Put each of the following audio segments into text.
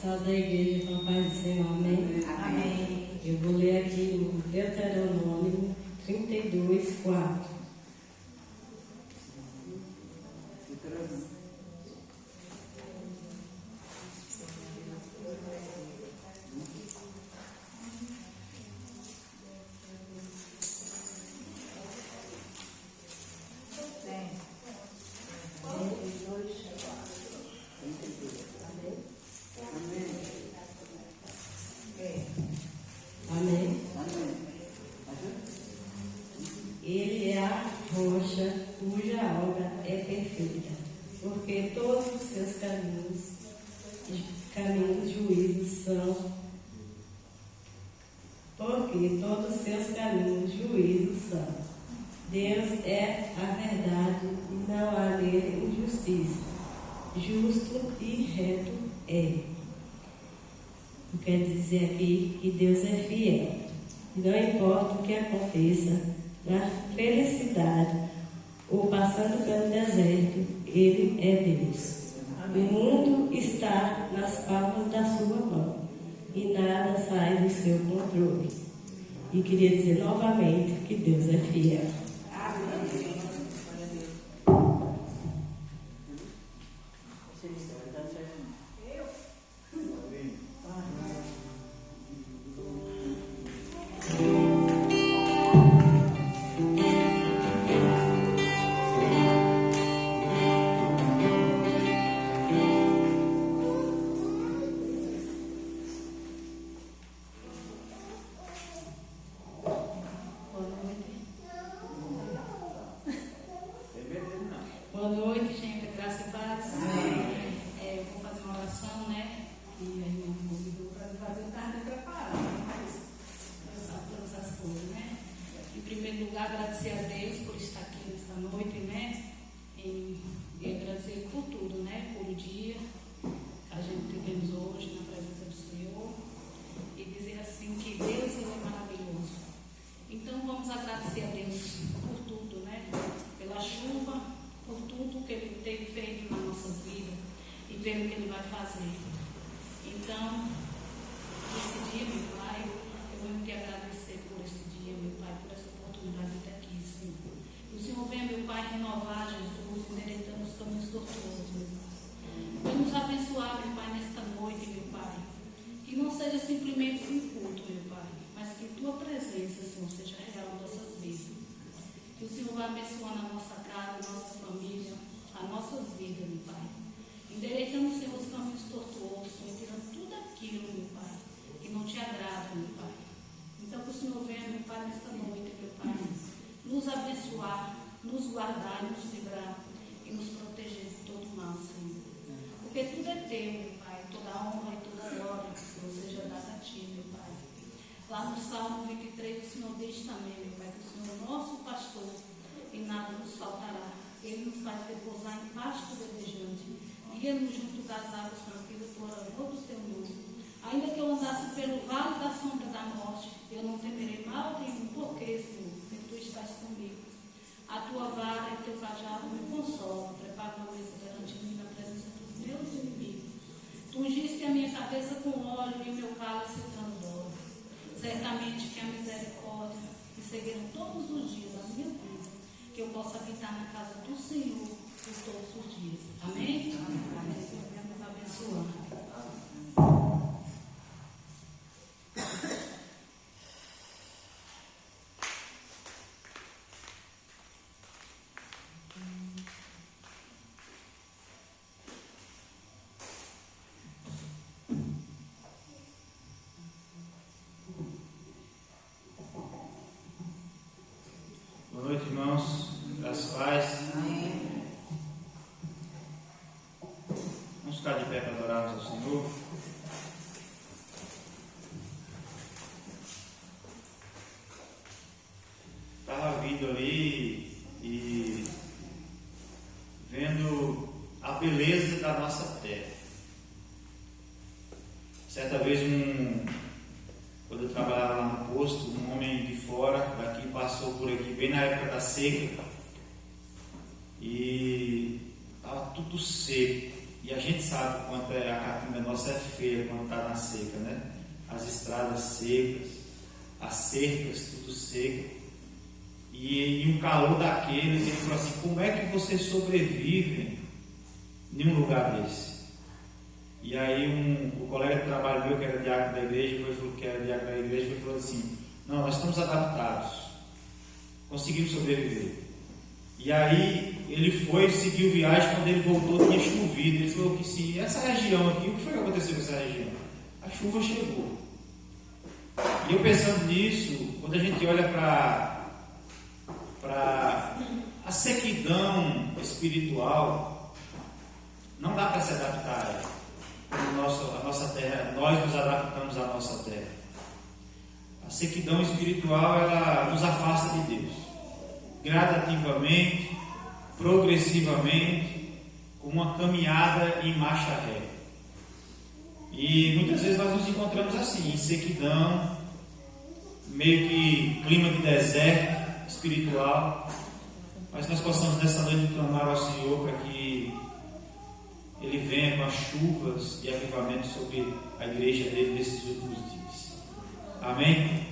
Salve da igreja com a paz do Senhor, amém? Amém. Eu vou ler aqui o Deuteronômio 32, 4. Amém? Ele é a rocha cuja obra é perfeita, porque todos os seus caminhos juízos são. Porque todos os seus caminhos juízos são. Deus é a verdade e não há nele injustiça. Justo e reto é. Eu quero dizer aqui que Deus é fiel. Não importa o que aconteça, na felicidade ou passando pelo deserto, Ele é Deus. Amém. O mundo está nas palmas da sua mão e nada sai do seu controle. E queria dizer novamente que Deus é fiel. Boa noite, gente. Graça e paz. Eu vou fazer uma oração, né? E aí me convidou para fazer o tarde preparado, mas eu sabe todas as coisas, né? Em primeiro lugar, agradecer a Deus por estar aqui nesta noite, né? E agradecer por tudo, né? Por o dia que a gente tivemos hoje na presença do Senhor. E dizer assim que Deus ele é maravilhoso. Então vamos agradecer a Deus por tudo, né? Pela chuva, por tudo que Ele tem feito nas nossas vidas e pelo que Ele vai fazer. Então, esse dia, meu Pai, eu venho te agradecer por esse dia, meu Pai, por essa oportunidade de estar aqui, Senhor. E o Senhor venha, meu Pai, renovar, Jesus, endireitando os caminhos tortuosos, meu Pai. Venha nos abençoar, meu Pai, nesta noite, meu Pai. Que não seja simplesmente um culto, meu Pai, mas que Tua presença, Senhor, seja real em nossas vidas. Que o Senhor vai abençoando a nossa casa, a nossa família, as nossas vidas, meu Pai. Endireitando, Senhor, os caminhos tortuosos, Senhor, tirando tudo aquilo, meu Pai, que não te agrada, meu Pai. Então, que o Senhor venha, meu Pai, nesta noite, meu Pai, nos abençoar, nos guardar, nos livrar e nos proteger de todo mal, Senhor. Porque tudo é teu, meu Pai, toda a honra e toda a glória, Senhor, seja dada a ti, meu Pai. Lá no Salmo 23, o Senhor diz também, meu Pai, que o Senhor é nosso pastor e nada nos faltará. Ele nos faz repousar em pasto verdejante, guia-nos junto das águas tranquilas por amor do teu nome. Ainda que eu andasse pelo vale da sombra da morte, eu não temerei mal nenhum, porque, Senhor, tu estás comigo. A tua vara e teu cajado me consolam, prepara uma mesa perante mim na presença dos meus inimigos. Tu ungiste a minha cabeça com óleo e o meu cálice transborda. Certamente que a misericórdia me seguirão todos os dias da minha vida, que eu possa habitar na casa do Senhor por todos os dias. Amém? Amém. Senhor, venha nos abençoar. Boa noite, irmãos. Graças a paz. Vamos ficar de pé para adorarmos ao Senhor. Estava vindo ali e vendo a beleza da nossa terra. Certa vez, quando eu trabalhava lá no posto, um homem de fora daqui passou por aqui, bem na época da seca, e estava tudo seco. E E a gente sabe o quanto a Caatinga nossa é feia quando está na seca, né? As estradas secas, as cercas tudo seco. E um calor daqueles, ele falou assim: como é que vocês sobrevivem em um lugar desse? E aí o colega de trabalho meu, que era diácono da igreja, falou assim: não, nós estamos adaptados, conseguimos sobreviver. E aí ele foi, seguiu viagem, quando ele voltou tinha chovido. Ele falou que sim, essa região aqui, o que foi que aconteceu com essa região? A chuva chegou. E eu pensando nisso, quando a gente olha para a sequidão espiritual, não dá para se adaptar a ela. A nossa terra, nós nos adaptamos à nossa terra. A sequidão espiritual, ela nos afasta de Deus, gradativamente, progressivamente, com uma caminhada em marcha ré. E muitas vezes nós nos encontramos assim, em sequidão, meio que clima de deserto espiritual, mas nós possamos nessa noite clamar ao Senhor para que Ele venha com as chuvas e avivamento sobre a igreja dele nesses últimos dias. Amém?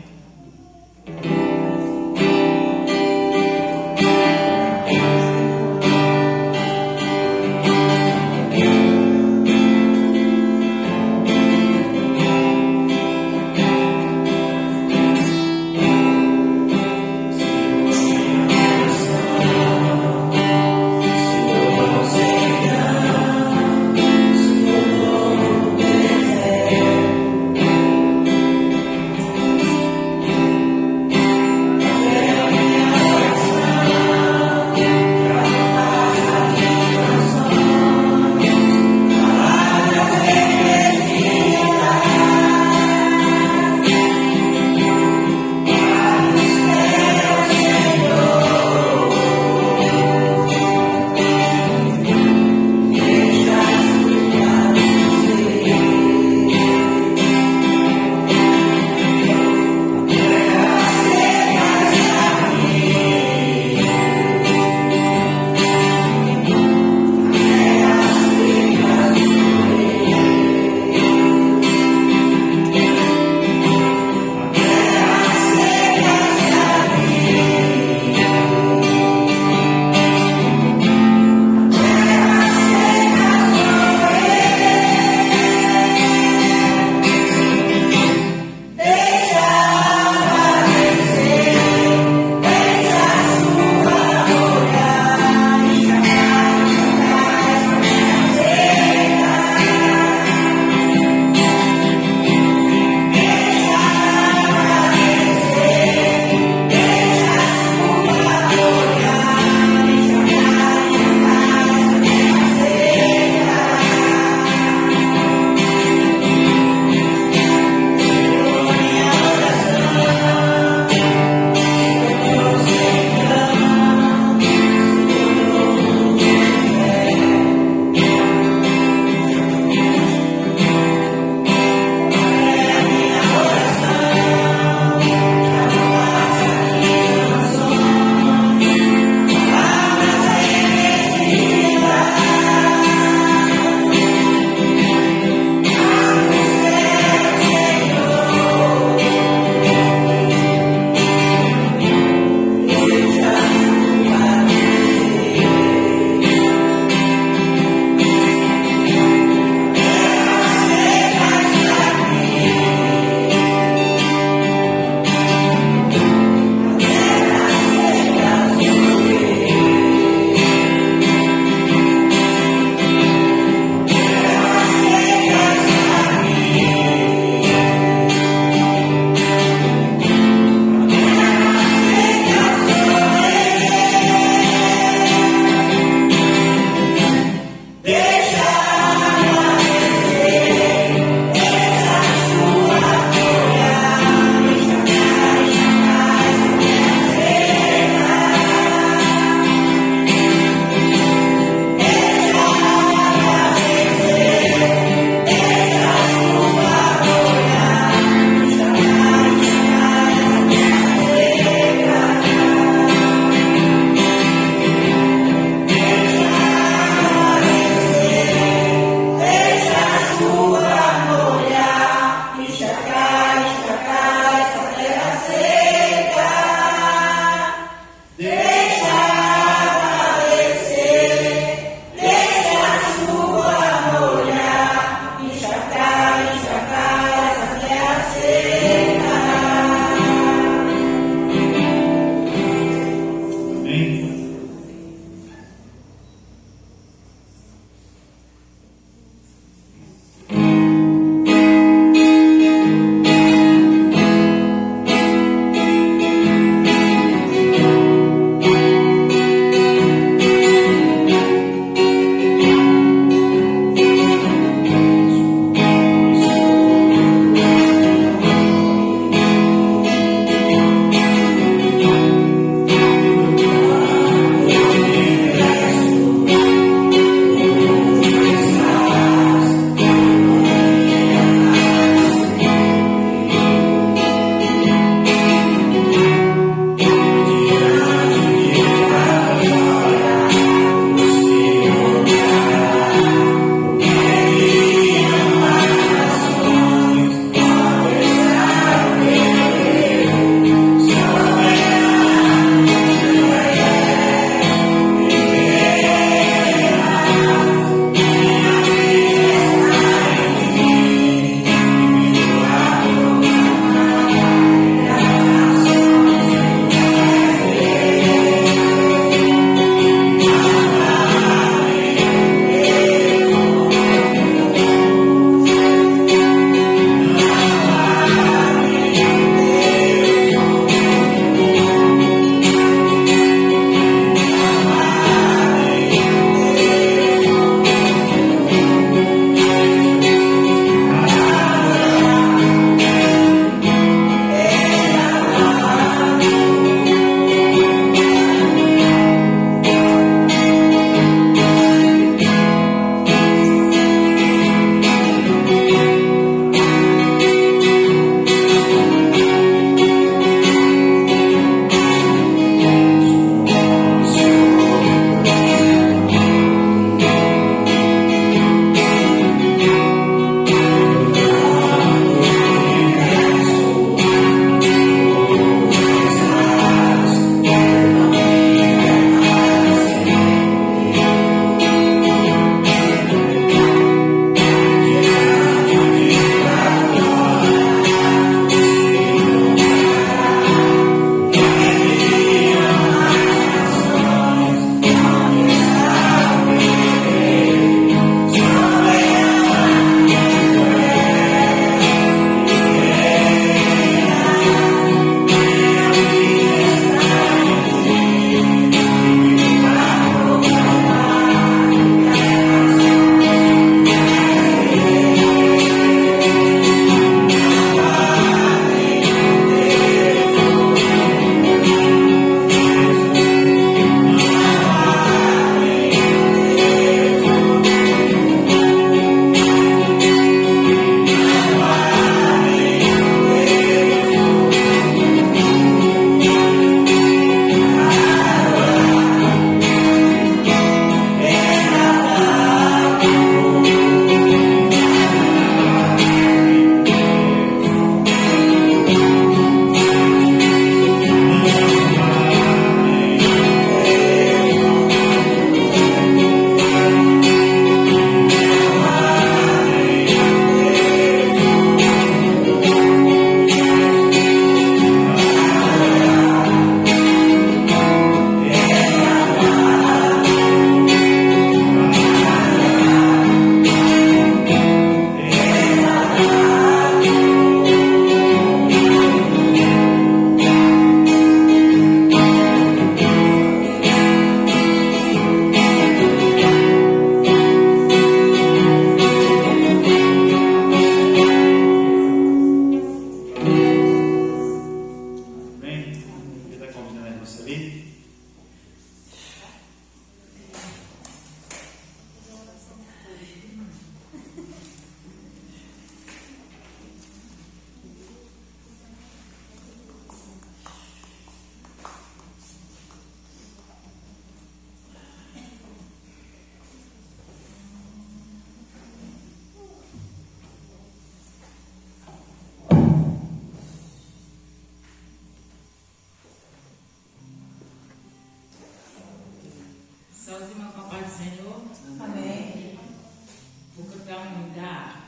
Salmo da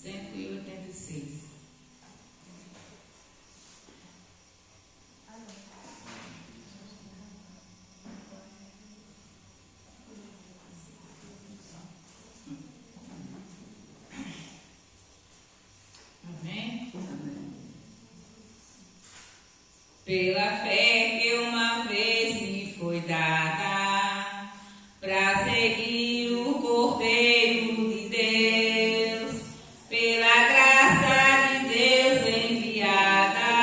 186. Amém? Pela fé que uma vez me foi dada, para seguir o Cordeiro de Deus, pela graça de Deus enviada,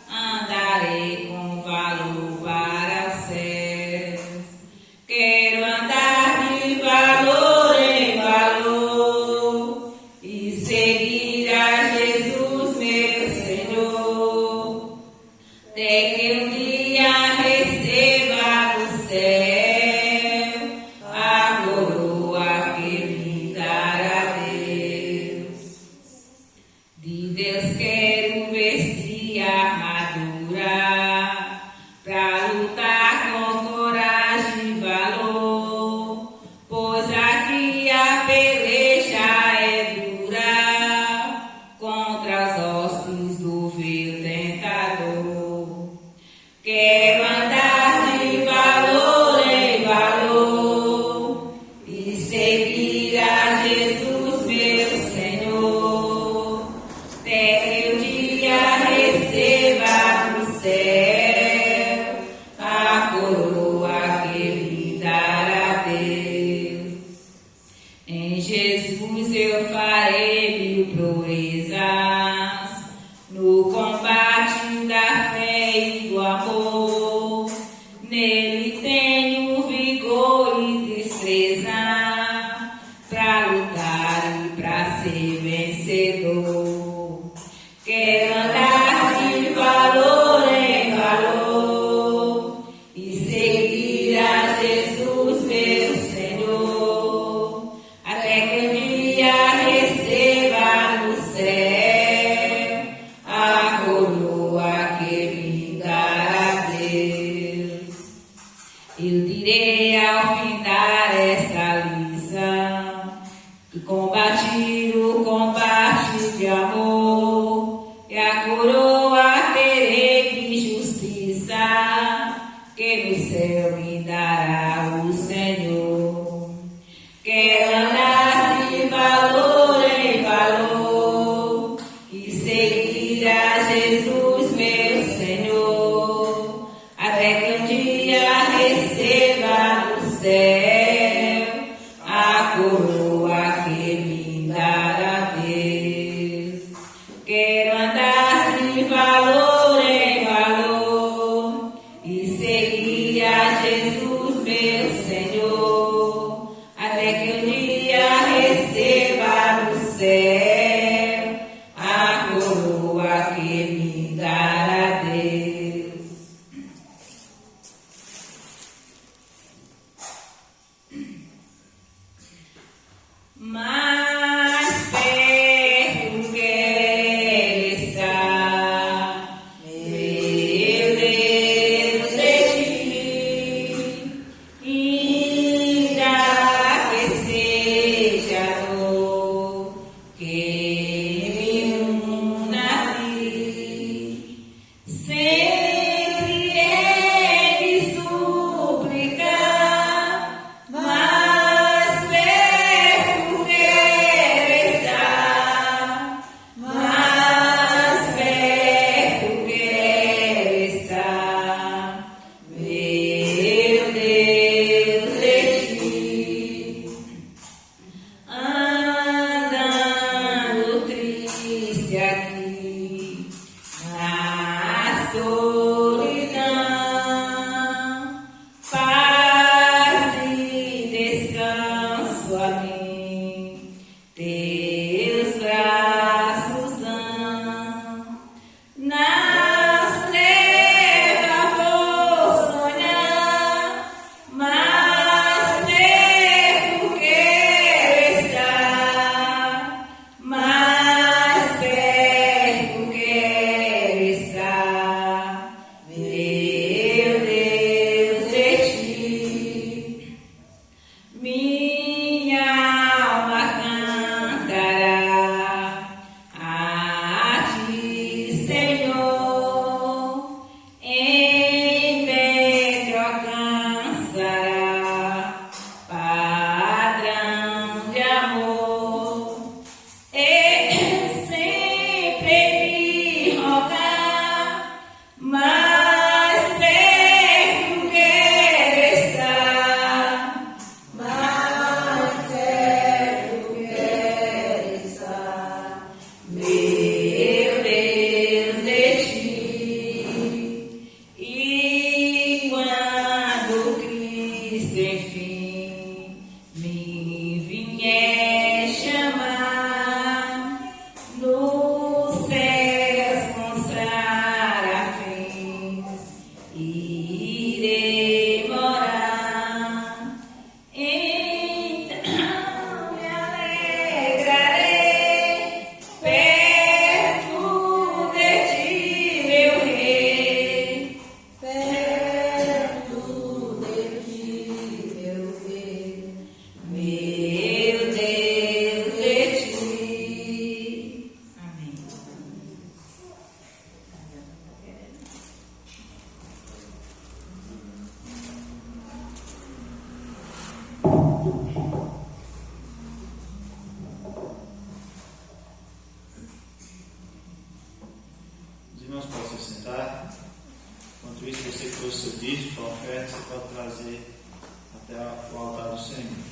andarei com valor para os céus. Quero andar de valor em valor e seguir a Jesus, meu Senhor. Até que um dia receba do céu a coroa que me dará Deus. De Deus quero vestir a armadura pra lutar com coragem e valor, pois aqui a peleja é dura contra as hostes do vil tentador. Quero andar de valor em valor e seguir a Jesus, meu Senhor. Até que um dia receba do céu a coroa que me dará Deus. Em Jesus eu farei mil proezas no combate da fé e do amor. Nele tenho vigor e destreza pra lutar e pra ser vencedor. Quero andar de valor em valor e seguir a Jesus, meu Senhor, até que um dia receba no céu a coroa que me dará Deus. Eu direi ao findar esta lição que combati o combate de amor, e a coroa terei de justiça que no céu me dará o Senhor. Quero andar de valor em valor e seguir a Jesus, meu Senhor, até que um dia receba no céu a coroa que me dará Deus. Quero andar de valor em valor e seguir a Jesus, meu Senhor, até que um dia receba no céu a coroa que me dará Deus. Mais perto quero estar, meu Deus, de ti, ainda que seja dor que me una a ti. Sempre hei de suplicar, mais perto quero disso, sua oferta, você pode trazer até o altar do Senhor.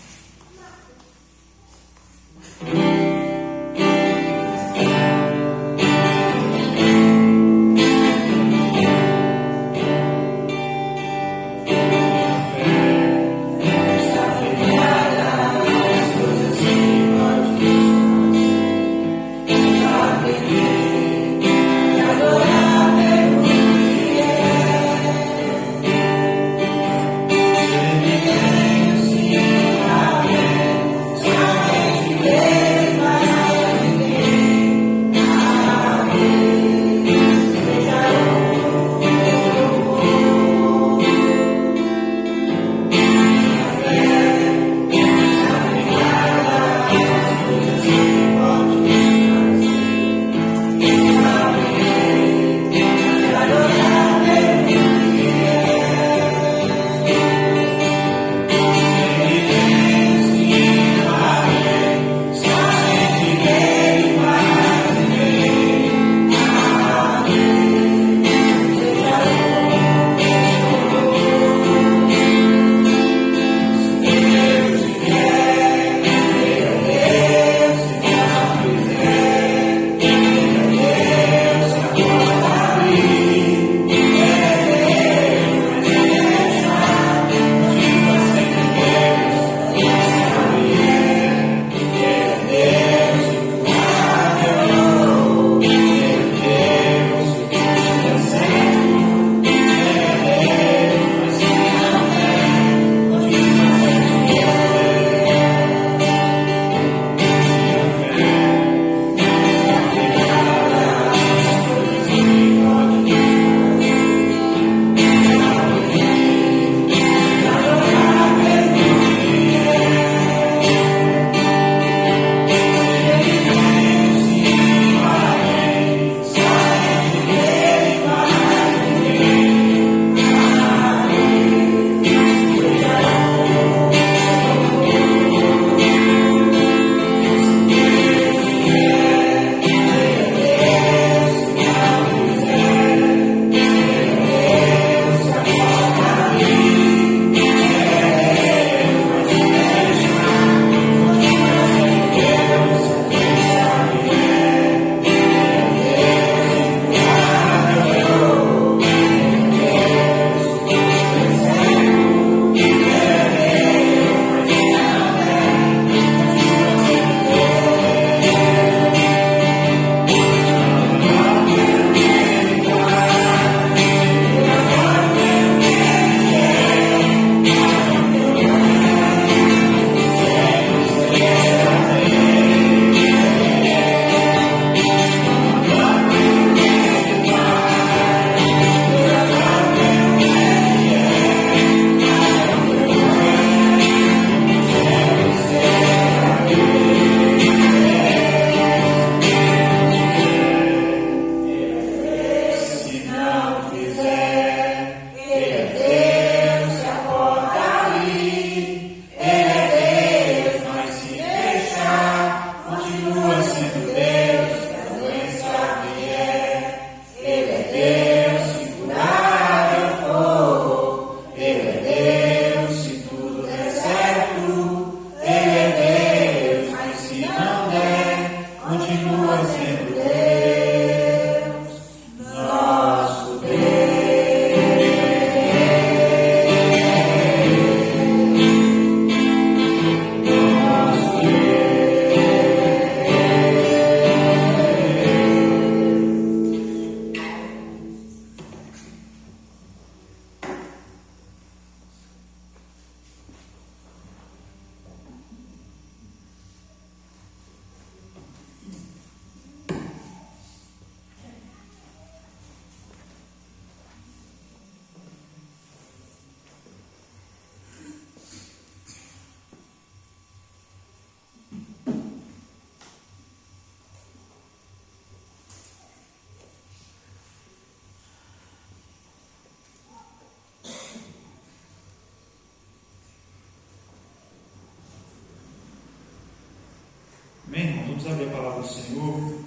Amém, irmão? Vamos abrir a palavra do Senhor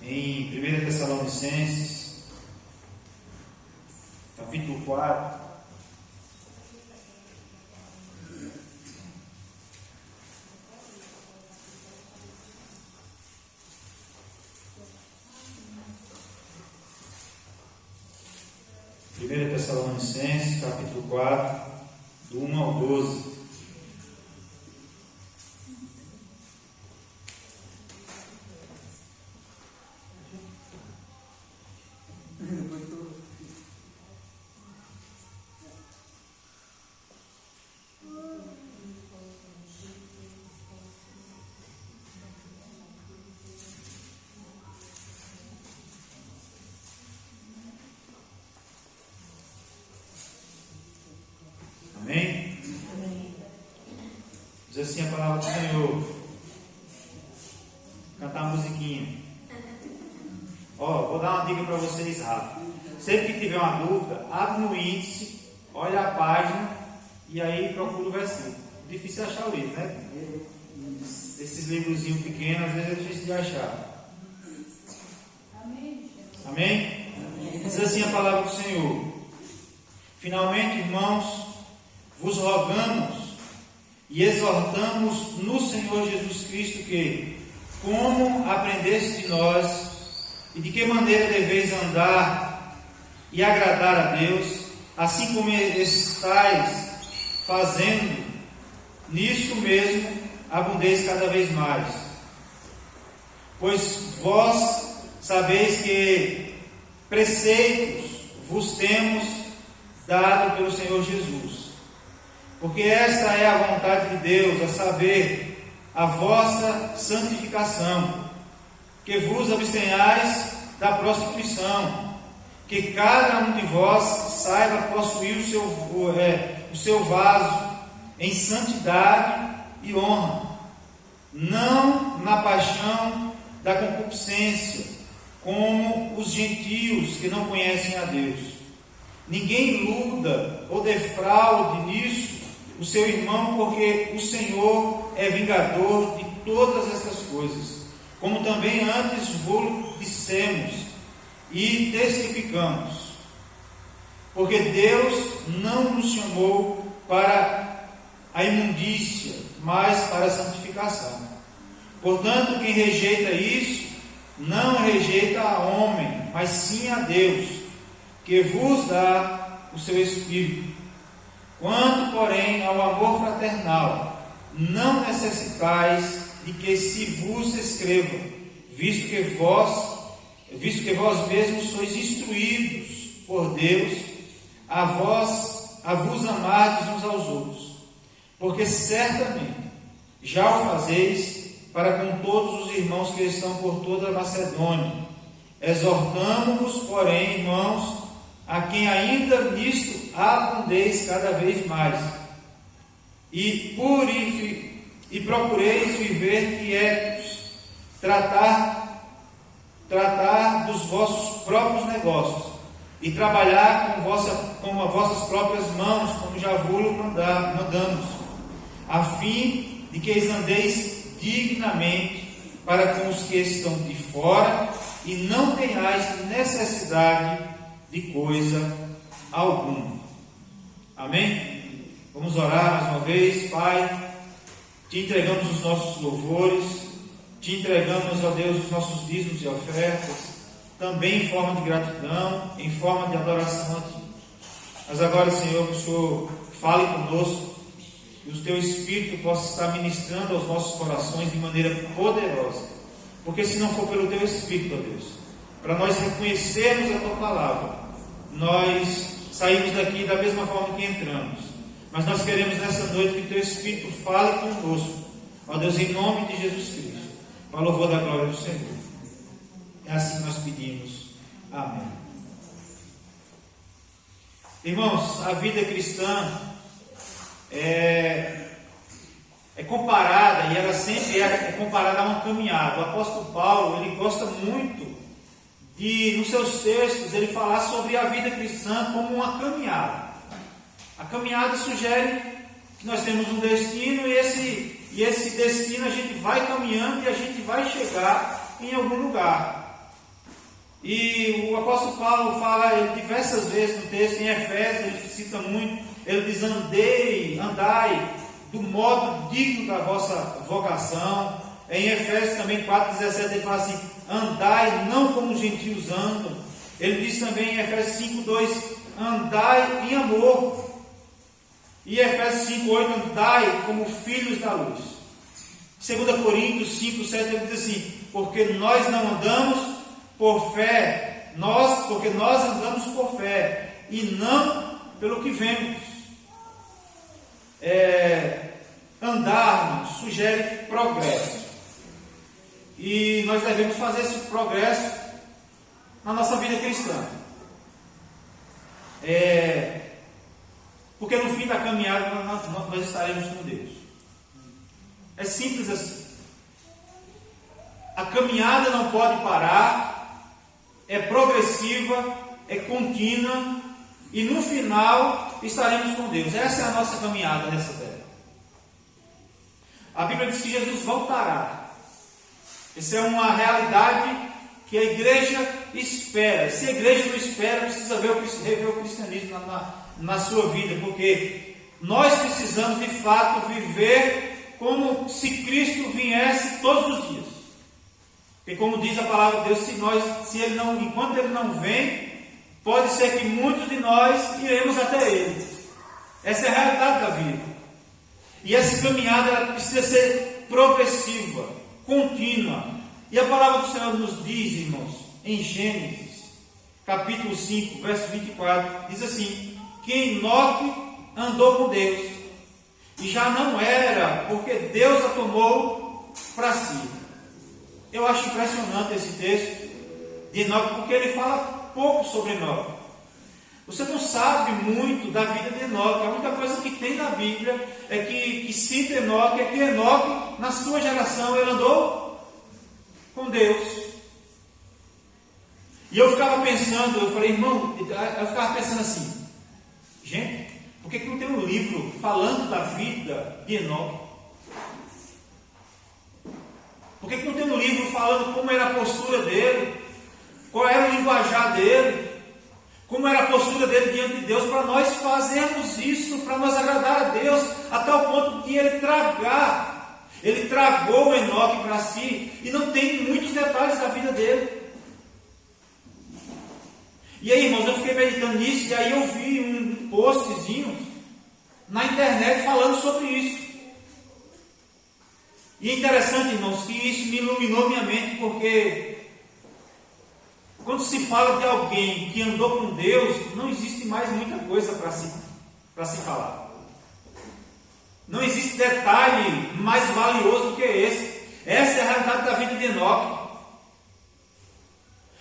em 1 Tessalonicenses, 4. Primeira Tessalonicenses, capítulo 4, do 1 ao 12. Amém? Diz assim a palavra do Senhor. Cantar uma musiquinha. Ó, vou dar uma dica para vocês rápido. Sempre que tiver uma dúvida, abre no índice, olha a página e aí procura o versículo. Difícil achar o livro, né? Esses livrozinhos pequenos, às vezes é difícil de achar. Amém? Diz assim a palavra do Senhor. Finalmente, irmãos, vos rogamos e exortamos no Senhor Jesus Cristo que, como aprendeste de nós e de que maneira deveis andar e agradar a Deus, assim como estáis fazendo, nisso mesmo abundeis cada vez mais. Pois vós sabeis que preceitos vos temos dado pelo Senhor Jesus. Porque esta é a vontade de Deus, a saber, a vossa santificação, que vos abstenhais da prostituição, que cada um de vós saiba possuir o seu vaso em santidade e honra, não na paixão da concupiscência, como os gentios que não conhecem a Deus. Ninguém iluda ou defraude nisso o seu irmão, porque o Senhor é vingador de todas estas coisas, como também antes vos dissemos e testificamos. Porque Deus não nos chamou para a imundícia, mas para a santificação. Portanto, quem rejeita isso, não rejeita a homem, mas sim a Deus, que vos dá o seu Espírito. Quanto, porém, ao amor fraternal, não necessitais de que se vos escreva, visto que vós mesmos sois instruídos por Deus a vos amardes uns aos outros, porque certamente já o fazeis para com todos os irmãos que estão por toda a Macedônia. Exortamo-vos, porém, irmãos, a quem ainda nisto abundeis cada vez mais, e procureis viver quietos, tratar dos vossos próprios negócios, e trabalhar com as vossas próprias mãos, como já vos mandamos, a fim de que andeis dignamente para com os que estão de fora, e não tenhais necessidade de coisa alguma. Amém? Vamos orar mais uma vez. Pai, te entregamos os nossos louvores, te entregamos, ó Deus, os nossos dízimos e ofertas, também em forma de gratidão, em forma de adoração a Ti. Mas agora, Senhor, que o Senhor fale conosco, que o Teu Espírito possa estar ministrando aos nossos corações de maneira poderosa, porque se não for pelo Teu Espírito, ó Deus, para nós reconhecermos a Tua Palavra, nós saímos daqui da mesma forma que entramos. Mas nós queremos nessa noite que Teu Espírito fale conosco, ó Deus, em nome de Jesus Cristo, para o louvor da glória do Senhor. É assim que nós pedimos. Amém. Irmãos, a vida cristã é comparada, e ela sempre é comparada a uma caminhada. O apóstolo Paulo, ele gosta muito de, nos seus textos, ele falar sobre a vida cristã como uma caminhada. A caminhada sugere que nós temos um destino, e esse destino a gente vai caminhando e a gente vai chegar em algum lugar. E o apóstolo Paulo fala diversas vezes no texto, em Efésios, ele cita muito, ele diz: andai do modo digno da vossa vocação. Em Efésios também 4,17 ele fala assim: andai não como os gentios andam. Ele diz também em Efésios 5,2: andai em amor. E Efésios 5,8: andai como filhos da luz. 2 Coríntios 5,7 ele diz assim: porque nós não andamos por fé, porque nós andamos por fé e não pelo que vemos. Andarmos sugere progresso, e nós devemos fazer esse progresso na nossa vida cristã, porque no fim da caminhada nós estaremos com Deus. É simples assim. A caminhada não pode parar, é progressiva, é contínua, e no final estaremos com Deus. Essa é a nossa caminhada nessa terra. A Bíblia diz que Jesus voltará. Essa é uma realidade que a igreja espera. Se a igreja não espera, precisa rever o cristianismo na sua vida, porque nós precisamos de fato viver como se Cristo viesse todos os dias. Porque como diz a palavra de Deus, enquanto Ele não vem, pode ser que muitos de nós iremos até Ele. Essa é a realidade da vida. E essa caminhada ela precisa ser progressiva, contínua. E a palavra do Senhor nos diz, irmãos, em Gênesis, capítulo 5, verso 24, diz assim: que Enoque andou com Deus, e já não era, porque Deus a tomou para si. Eu acho impressionante esse texto de Enoque, porque ele fala pouco sobre Enoque. Você não sabe muito da vida de Enoque. A única coisa que tem na Bíblia é que cita Enoque, é que Enoque, na sua geração, ele andou com Deus. E eu ficava pensando, eu falei, irmão, eu ficava pensando assim: gente, por que não tem um livro falando da vida de Enoque? Por que não tem um livro falando como era a postura dele, qual era o linguajar dele, como era a postura dele diante de Deus, para nós fazermos isso, para nós agradar a Deus, a tal ponto de ele tragou o Enoque para si, e não tem muitos detalhes da vida dele. E aí, irmãos, eu fiquei meditando nisso, e aí eu vi um postzinho na internet falando sobre isso. E é interessante, irmãos, que isso me iluminou minha mente, porque quando se fala de alguém que andou com Deus, não existe mais muita coisa para se falar. Não existe detalhe mais valioso do que esse. Essa é a realidade da vida de Enoque.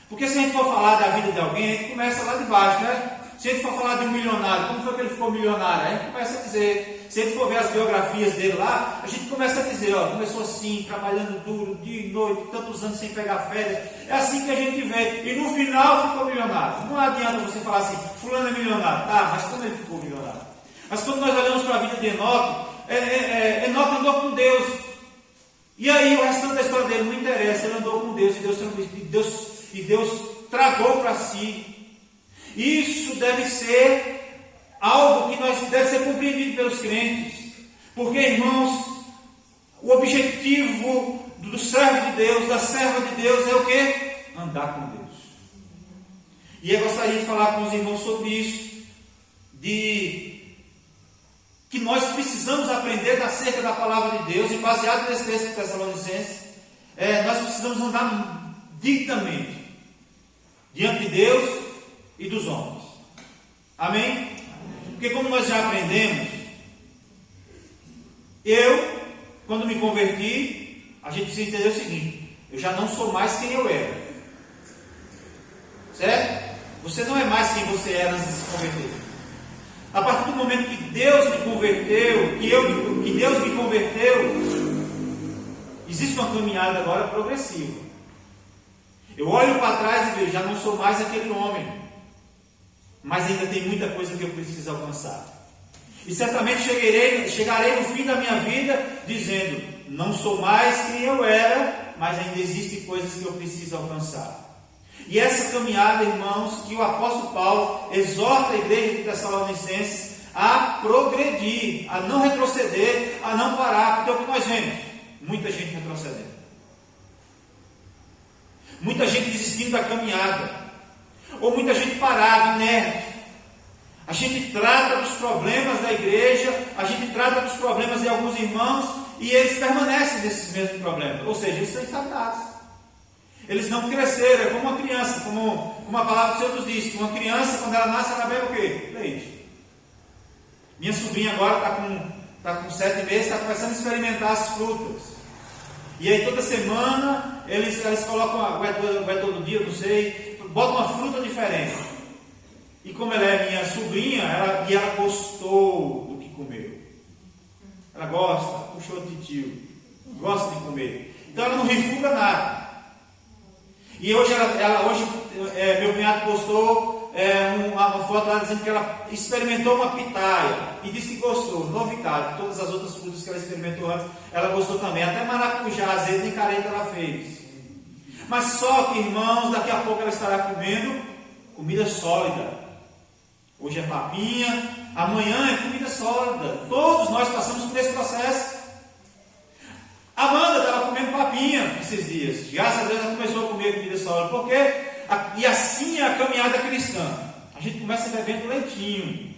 Porque se a gente for falar da vida de alguém, a gente começa lá de baixo, né? Se a gente for falar de um milionário, como foi que ele ficou milionário? A gente começa a dizer. Se a gente for ver as biografias dele lá, a gente começa a dizer, começou assim, trabalhando duro, dia e noite, tantos anos sem pegar férias. É assim que a gente vê. E no final ficou milionário. Não adianta você falar assim, fulano é milionário. Tá, mas como ele ficou milionário? Mas quando nós olhamos para a vida de Enoque, Enoque andou com Deus. E aí o restante da história dele não interessa. Ele andou com Deus e Deus tragou para si. Isso deve ser algo que deve ser compreendido pelos crentes, porque, irmãos, o objetivo do servo de Deus, da serva de Deus é o quê? Andar com Deus. E eu gostaria de falar com os irmãos sobre isso, de que nós precisamos aprender acerca da palavra de Deus, e baseado nesse texto de Tessalonicenses, nós precisamos andar dignamente diante de Deus e dos homens. Amém? Porque como nós já aprendemos, quando me converti, a gente precisa entender o seguinte: eu já não sou mais quem eu era. Certo? Você não é mais quem você era antes de se converter. A partir do momento que Deus me converteu, que Deus me converteu, existe uma caminhada agora progressiva. Eu olho para trás e vejo, já não sou mais aquele homem, mas ainda tem muita coisa que eu preciso alcançar. E certamente chegarei no fim da minha vida dizendo, não sou mais quem eu era, mas ainda existem coisas que eu preciso alcançar. E essa caminhada, irmãos, que o apóstolo Paulo exorta a igreja de Tessalonicenses a progredir, a não retroceder, a não parar, porque é o que nós vemos, muita gente retrocedendo, muita gente desistindo da caminhada, ou muita gente parada, inerte. A gente trata dos problemas da igreja, a gente trata dos problemas de alguns irmãos, e eles permanecem nesses mesmos problemas, ou seja, eles são estagnados. Eles não cresceram, é como uma criança, como a palavra do Senhor nos diz, que uma criança, quando ela nasce, ela bebe o quê? Leite. Minha sobrinha agora está com 7 meses, está começando a experimentar as frutas. E aí toda semana, eles colocam, ou é todo dia, não sei, botam uma fruta diferente. E como ela é minha sobrinha, ela gostou do que comeu. Ela gosta, puxou de tio, gosta de comer. Então ela não refuga nada. E hoje, meu cunhado postou uma foto lá dizendo que ela experimentou uma pitaia e disse que gostou. Novidade, todas as outras frutas que ela experimentou antes, ela gostou também. Até maracujá, azedo e careta ela fez. Mas só que, irmãos, daqui a pouco ela estará comendo comida sólida. Hoje é papinha, amanhã é comida sólida. Todos nós passamos por esse processo. Amanda estava comendo papinha esses dias. Graças a Deus ela começou a comer comida sólida. Por quê? E assim é a caminhada cristã. A gente começa bebendo leitinho.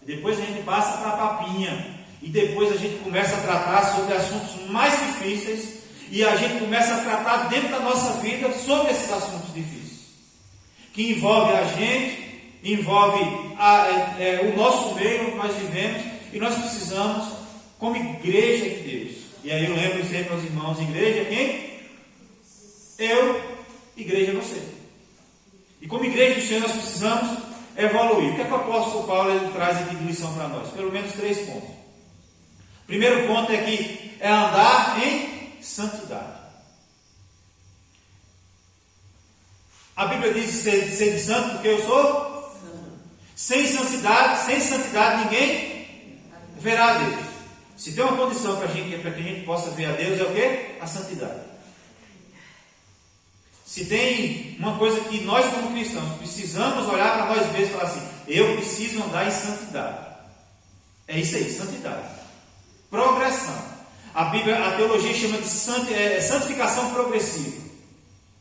Depois a gente passa para a papinha. E depois a gente começa a tratar sobre assuntos mais difíceis. E a gente começa a tratar dentro da nossa vida sobre esses assuntos difíceis. Que envolve a gente, envolve o nosso meio que nós vivemos. E nós precisamos, como igreja de Deus. E aí eu lembro sempre aos irmãos, igreja quem? Eu, igreja você. E como igreja do Senhor nós precisamos evoluir. O que é que o apóstolo Paulo ele traz aqui de lição para nós? Pelo menos 3 pontos. O primeiro ponto é que é andar em santidade. A Bíblia diz ser de santo porque eu sou santo. Sem santidade ninguém verá a Deus. Se tem uma condição para que a gente possa ver a Deus, é o quê? A santidade. Se tem uma coisa que nós como cristãos precisamos olhar para nós mesmos e falar assim, eu preciso andar em santidade. É isso aí, santidade. Progressão. A teologia chama de santificação progressiva.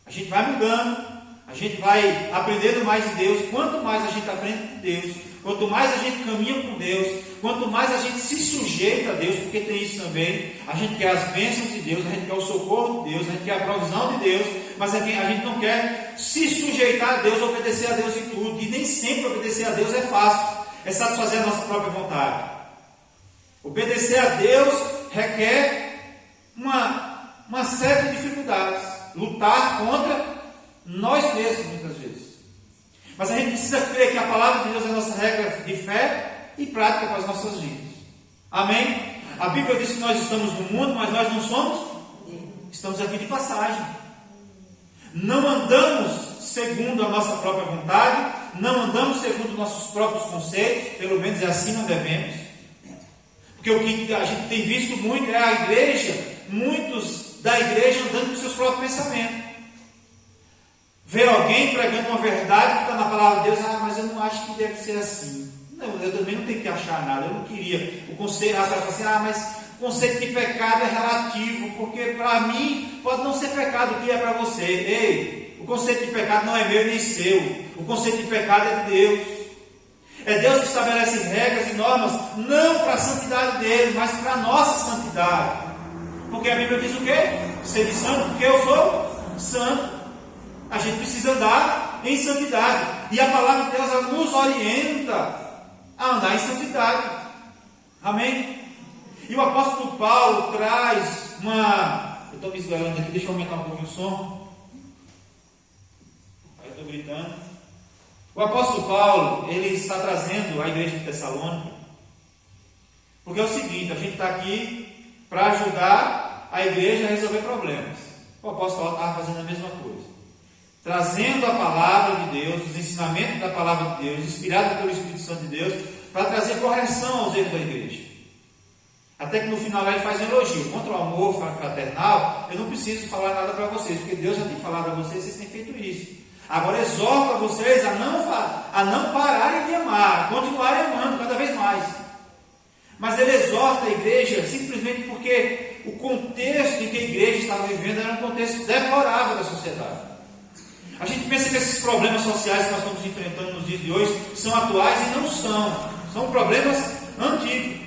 A gente vai mudando, a gente vai aprendendo mais de Deus. Quanto mais a gente aprende de Deus, quanto mais a gente caminha com Deus, quanto mais a gente se sujeita a Deus, porque tem isso também, a gente quer as bênçãos de Deus, a gente quer o socorro de Deus, a gente quer a provisão de Deus, mas a gente não quer se sujeitar a Deus, obedecer a Deus em tudo, e nem sempre obedecer a Deus é fácil, é satisfazer a nossa própria vontade. Obedecer a Deus requer uma série de dificuldades, lutar contra nós mesmos muitas vezes. Mas a gente precisa crer que a palavra de Deus é a nossa regra de fé e prática para as nossas vidas. Amém? A Bíblia diz que nós estamos no mundo, mas nós não somos. Estamos aqui de passagem. Não andamos segundo a nossa própria vontade, não andamos segundo nossos próprios conceitos, pelo menos é assim não devemos. Porque o que a gente tem visto muito é a igreja, muitos da igreja andando com seus próprios pensamentos. Ver alguém pregando uma verdade que está na palavra de Deus, mas eu não acho que deve ser assim. Não, eu também não tenho que achar nada, eu não queria. O conceito, assim, mas o conceito de pecado é relativo, porque para mim pode não ser pecado o que é para você. Ei, o conceito de pecado não é meu nem seu. O conceito de pecado é de Deus. É Deus que estabelece regras e normas, não para a santidade dele, mas para a nossa santidade. Porque a Bíblia diz o quê? Ser santo, porque eu sou santo. A gente precisa andar em santidade. E a palavra de Deus ela nos orienta a andar em santidade. Amém? E o apóstolo Paulo traz uma... Eu estou me esgalando aqui, deixa eu aumentar um pouquinho o som. Aí eu estou gritando. O apóstolo Paulo, ele está trazendo a igreja de Tessalônica. Porque é o seguinte, a gente está aqui para ajudar a igreja a resolver problemas. O apóstolo Paulo estava fazendo a mesma coisa. Trazendo a palavra de Deus, os ensinamentos da palavra de Deus, inspirado pelo Espírito Santo de Deus, para trazer correção aos erros da igreja. Até que no final ele faz um elogio. Contra o amor fraternal, eu não preciso falar nada para vocês, porque Deus já tem falado a vocês, vocês têm feito isso. Agora exorto a vocês a não pararem de amar, a continuarem amando cada vez mais. Mas ele exorta a igreja simplesmente porque o contexto em que a igreja estava vivendo era um contexto deplorável da sociedade. A gente pensa que esses problemas sociais que nós estamos enfrentando nos dias de hoje são atuais e não são. São problemas antigos.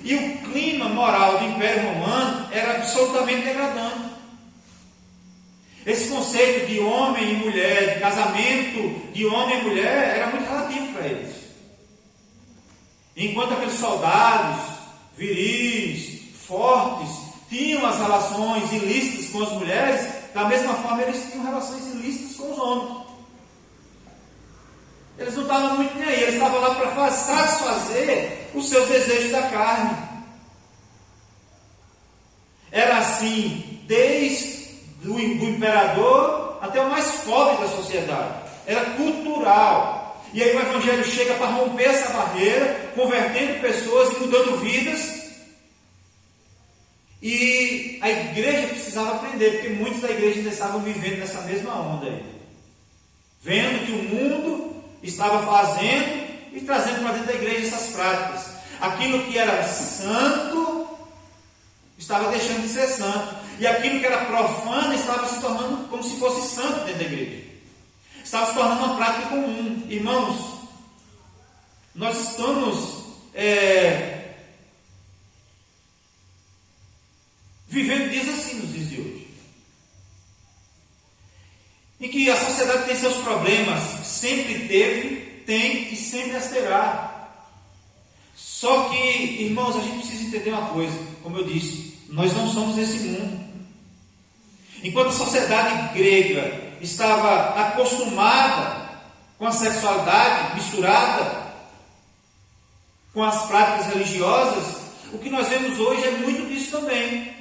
E o clima moral do Império Romano era absolutamente degradante. Esse conceito de homem e mulher, de casamento de homem e mulher, era muito relativo para eles. Enquanto aqueles soldados viris, fortes, tinham as relações ilícitas com as mulheres, da mesma forma eles tinham relações ilícitas com os homens. Eles não estavam muito nem aí, eles estavam lá para satisfazer os seus desejos da carne. Era assim, desde do imperador até o mais pobre da sociedade. Era cultural. E aí o Evangelho chega para romper essa barreira, convertendo pessoas e mudando vidas. E a igreja precisava aprender, porque muitos da igreja ainda estavam vivendo nessa mesma onda aí. Vendo que o mundo estava fazendo e trazendo para dentro da igreja essas práticas. Aquilo que era santo estava deixando de ser santo. E aquilo que era profano estava se tornando como se fosse santo dentro da igreja. Estava se tornando uma prática comum. Irmãos, nós estamos vivendo dias assim nos dias de hoje. Em que a sociedade tem seus problemas, sempre teve, tem e sempre as terá. Só que, irmãos, a gente precisa entender uma coisa, como eu disse, nós não somos desse mundo. Enquanto a sociedade grega estava acostumada com a sexualidade misturada com as práticas religiosas, o que nós vemos hoje é muito disso também.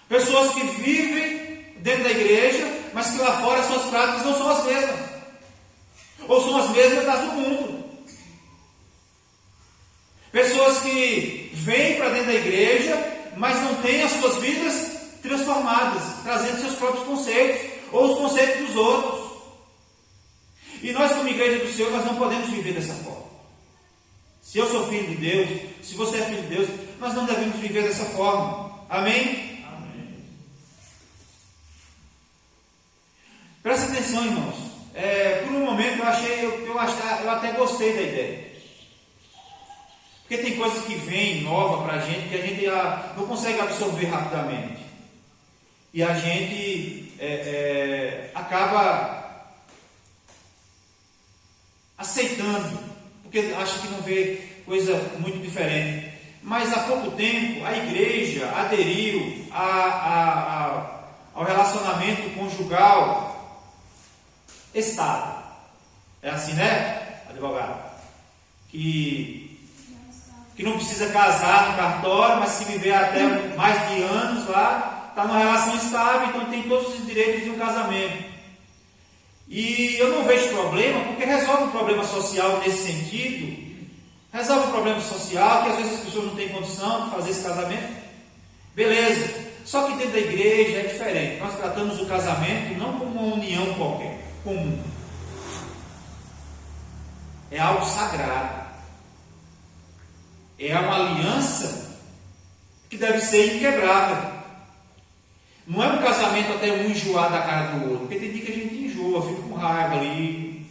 Pessoas que vivem dentro da igreja, mas que lá fora suas práticas não são as mesmas, ou são as mesmas das do mundo. Pessoas que vêm para dentro da igreja, mas não têm as suas vidas transformadas, trazendo seus próprios conceitos, ou os conceitos dos outros. E nós, como igreja do Senhor, nós não podemos viver dessa forma. Se eu sou filho de Deus, se você é filho de Deus, nós não devemos viver dessa forma. Amém? Amém. Presta atenção, irmãos. Por um momento eu até gostei da ideia. Porque tem coisas que vêm nova para a gente que a gente não consegue absorver rapidamente. E a gente acaba aceitando, porque acha que não vê coisa muito diferente. Mas há pouco tempo a igreja aderiu ao relacionamento conjugal estável. É assim, né, advogado? Que não precisa casar no cartório, mas se viver até mais de anos lá, está numa relação estável, então tem todos os direitos de um casamento. E eu não vejo problema, porque resolve um problema social nesse sentido. Resolve um problema social, que às vezes as pessoas não têm condição de fazer esse casamento. Beleza. Só que dentro da igreja é diferente. Nós tratamos o casamento não como uma união qualquer, comum. É algo sagrado. É uma aliança que deve ser inquebrável. Não é um casamento até um enjoar da cara do outro, porque tem dia que a gente enjoa, fica com raiva ali,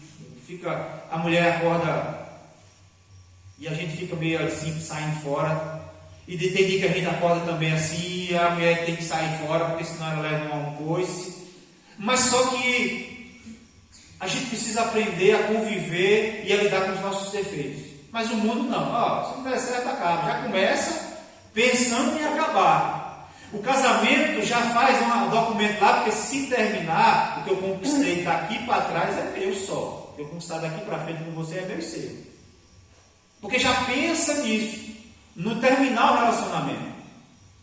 a mulher acorda e a gente fica meio assim, saindo fora, e tem dia que a gente acorda também assim, e a mulher tem que sair fora, porque senão ela leva um coice. Mas só que a gente precisa aprender a conviver e a lidar com os nossos defeitos. Mas o mundo não. Se não der certo, acaba. Já começa pensando em acabar. O casamento já faz um documento lá, porque se terminar, o que eu conquistei daqui para trás é meu só. O que eu conquistar daqui para frente com você é meu e seu. Porque já pensa nisso, no terminar o relacionamento.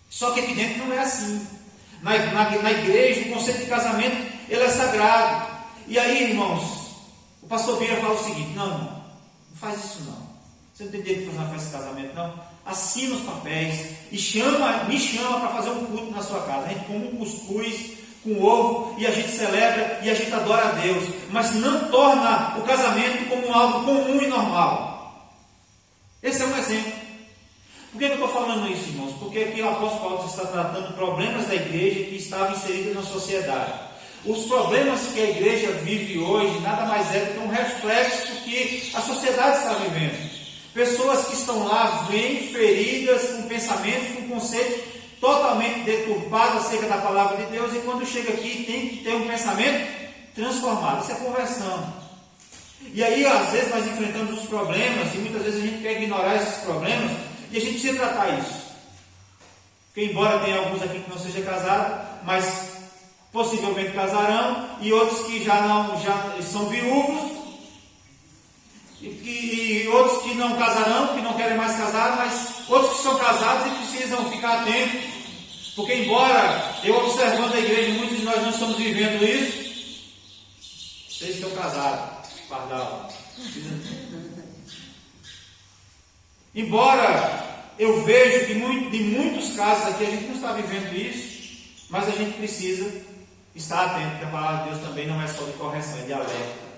Só que aqui dentro não é assim. Na igreja, o conceito de casamento, ele é sagrado. E aí, irmãos, o pastor Bira fala o seguinte: não faz isso não. Você não tem direito de fazer uma festa de casamento, não. Assina os papéis e me chama para fazer um culto na sua casa. A gente come um cuscuz, com ovo, e a gente celebra e a gente adora a Deus, mas não torna o casamento como algo comum e normal. Esse é um exemplo. Por que eu estou falando isso, irmãos? Porque aqui o apóstolo Paulo está tratando problemas da igreja que estavam inseridos na sociedade. Os problemas que a igreja vive hoje nada mais é do que um reflexo do que a sociedade está vivendo. Pessoas que estão lá vêm feridas com pensamentos, com conceitos totalmente deturpados acerca da palavra de Deus, e quando chega aqui tem que ter um pensamento transformado. Isso é conversão. E aí às vezes nós enfrentamos os problemas e muitas vezes a gente quer ignorar esses problemas, e a gente precisa tratar isso. Porque embora tenha alguns aqui que não sejam casados, mas possivelmente casarão, e outros que já são viúvos, e outros que não casarão, que não querem mais casar, mas outros que são casados e precisam ficar atentos, porque embora eu observando a igreja, muitos de nós não estamos vivendo isso. Vocês estão casados, pardal. Embora eu vejo que de muitos casos aqui a gente não está vivendo isso, mas a gente precisa estar atento, porque a palavra de Deus também não é só de correção, é de alerta.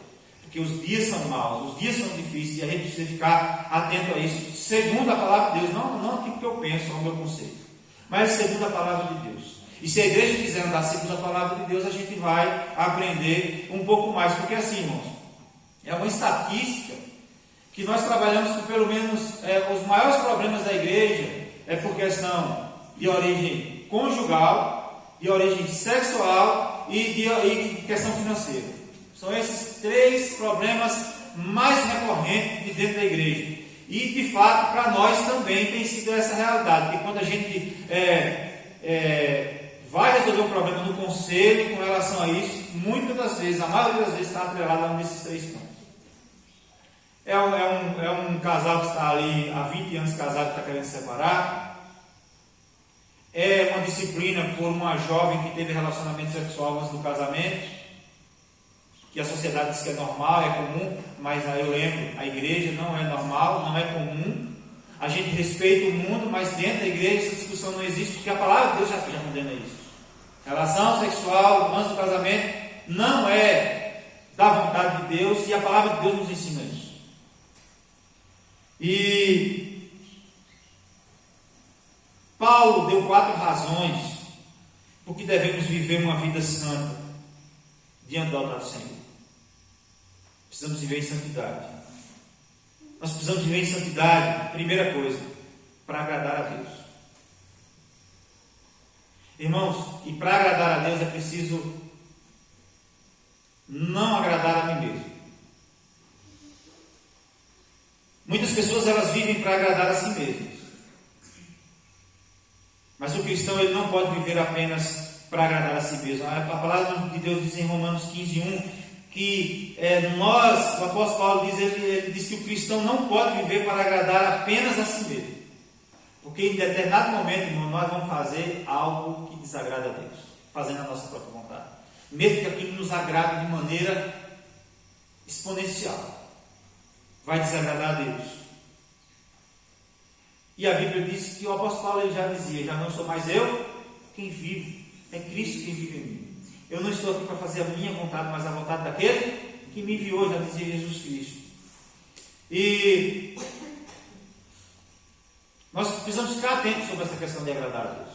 Porque os dias são maus, os dias são difíceis, e a gente precisa ficar atento a isso, segundo a palavra de Deus, não aquilo que eu penso, não o meu conceito, mas segundo a palavra de Deus. E se a igreja quiser andar segundo a palavra de Deus, a gente vai aprender um pouco mais, porque assim, irmãos, é uma estatística que nós trabalhamos com pelo menos os maiores problemas da igreja é por questão de origem conjugal, de origem sexual e de questão financeira. São esses 3 problemas mais recorrentes de dentro da igreja. E de fato, para nós também tem sido essa realidade, porque quando a gente vai resolver um problema no conselho com relação a isso, muitas das vezes, a maioria das vezes, está atrelado a um desses 3 pontos. É um casal que está ali há 20 anos casado e está querendo se separar. É uma disciplina por uma jovem que teve relacionamento sexual antes do casamento, que a sociedade diz que é normal, é comum, mas aí eu lembro, a igreja não é normal, não é comum. A gente respeita o mundo, mas dentro da igreja essa discussão não existe, porque a palavra de Deus já condena isso. Relação sexual antes do casamento não é da vontade de Deus, e a palavra de Deus nos ensina isso. E Paulo deu 4 razões por que devemos viver uma vida santa diante do altar do Senhor. Precisamos viver em santidade. Nós precisamos viver em santidade, primeira coisa, para agradar a Deus. Irmãos, e para agradar a Deus é preciso não agradar a mim mesmo. Muitas pessoas elas vivem para agradar a si mesmas. Mas o cristão ele não pode viver apenas para agradar a si mesmo. A palavra de Deus diz em Romanos 15:1 que o apóstolo Paulo diz, ele diz que o cristão não pode viver para agradar apenas a si mesmo. Porque em determinado momento, irmão, nós vamos fazer algo que desagrada a Deus, fazendo a nossa própria vontade. Mesmo que aquilo nos agrade de maneira exponencial, vai desagradar a Deus. E a Bíblia diz que o apóstolo Paulo ele já dizia, já não sou mais eu quem vive, é Cristo quem vive em mim. Eu não estou aqui para fazer a minha vontade, mas a vontade daquele que me enviou, já dizia Jesus Cristo. E nós precisamos ficar atentos sobre essa questão de agradar a Deus.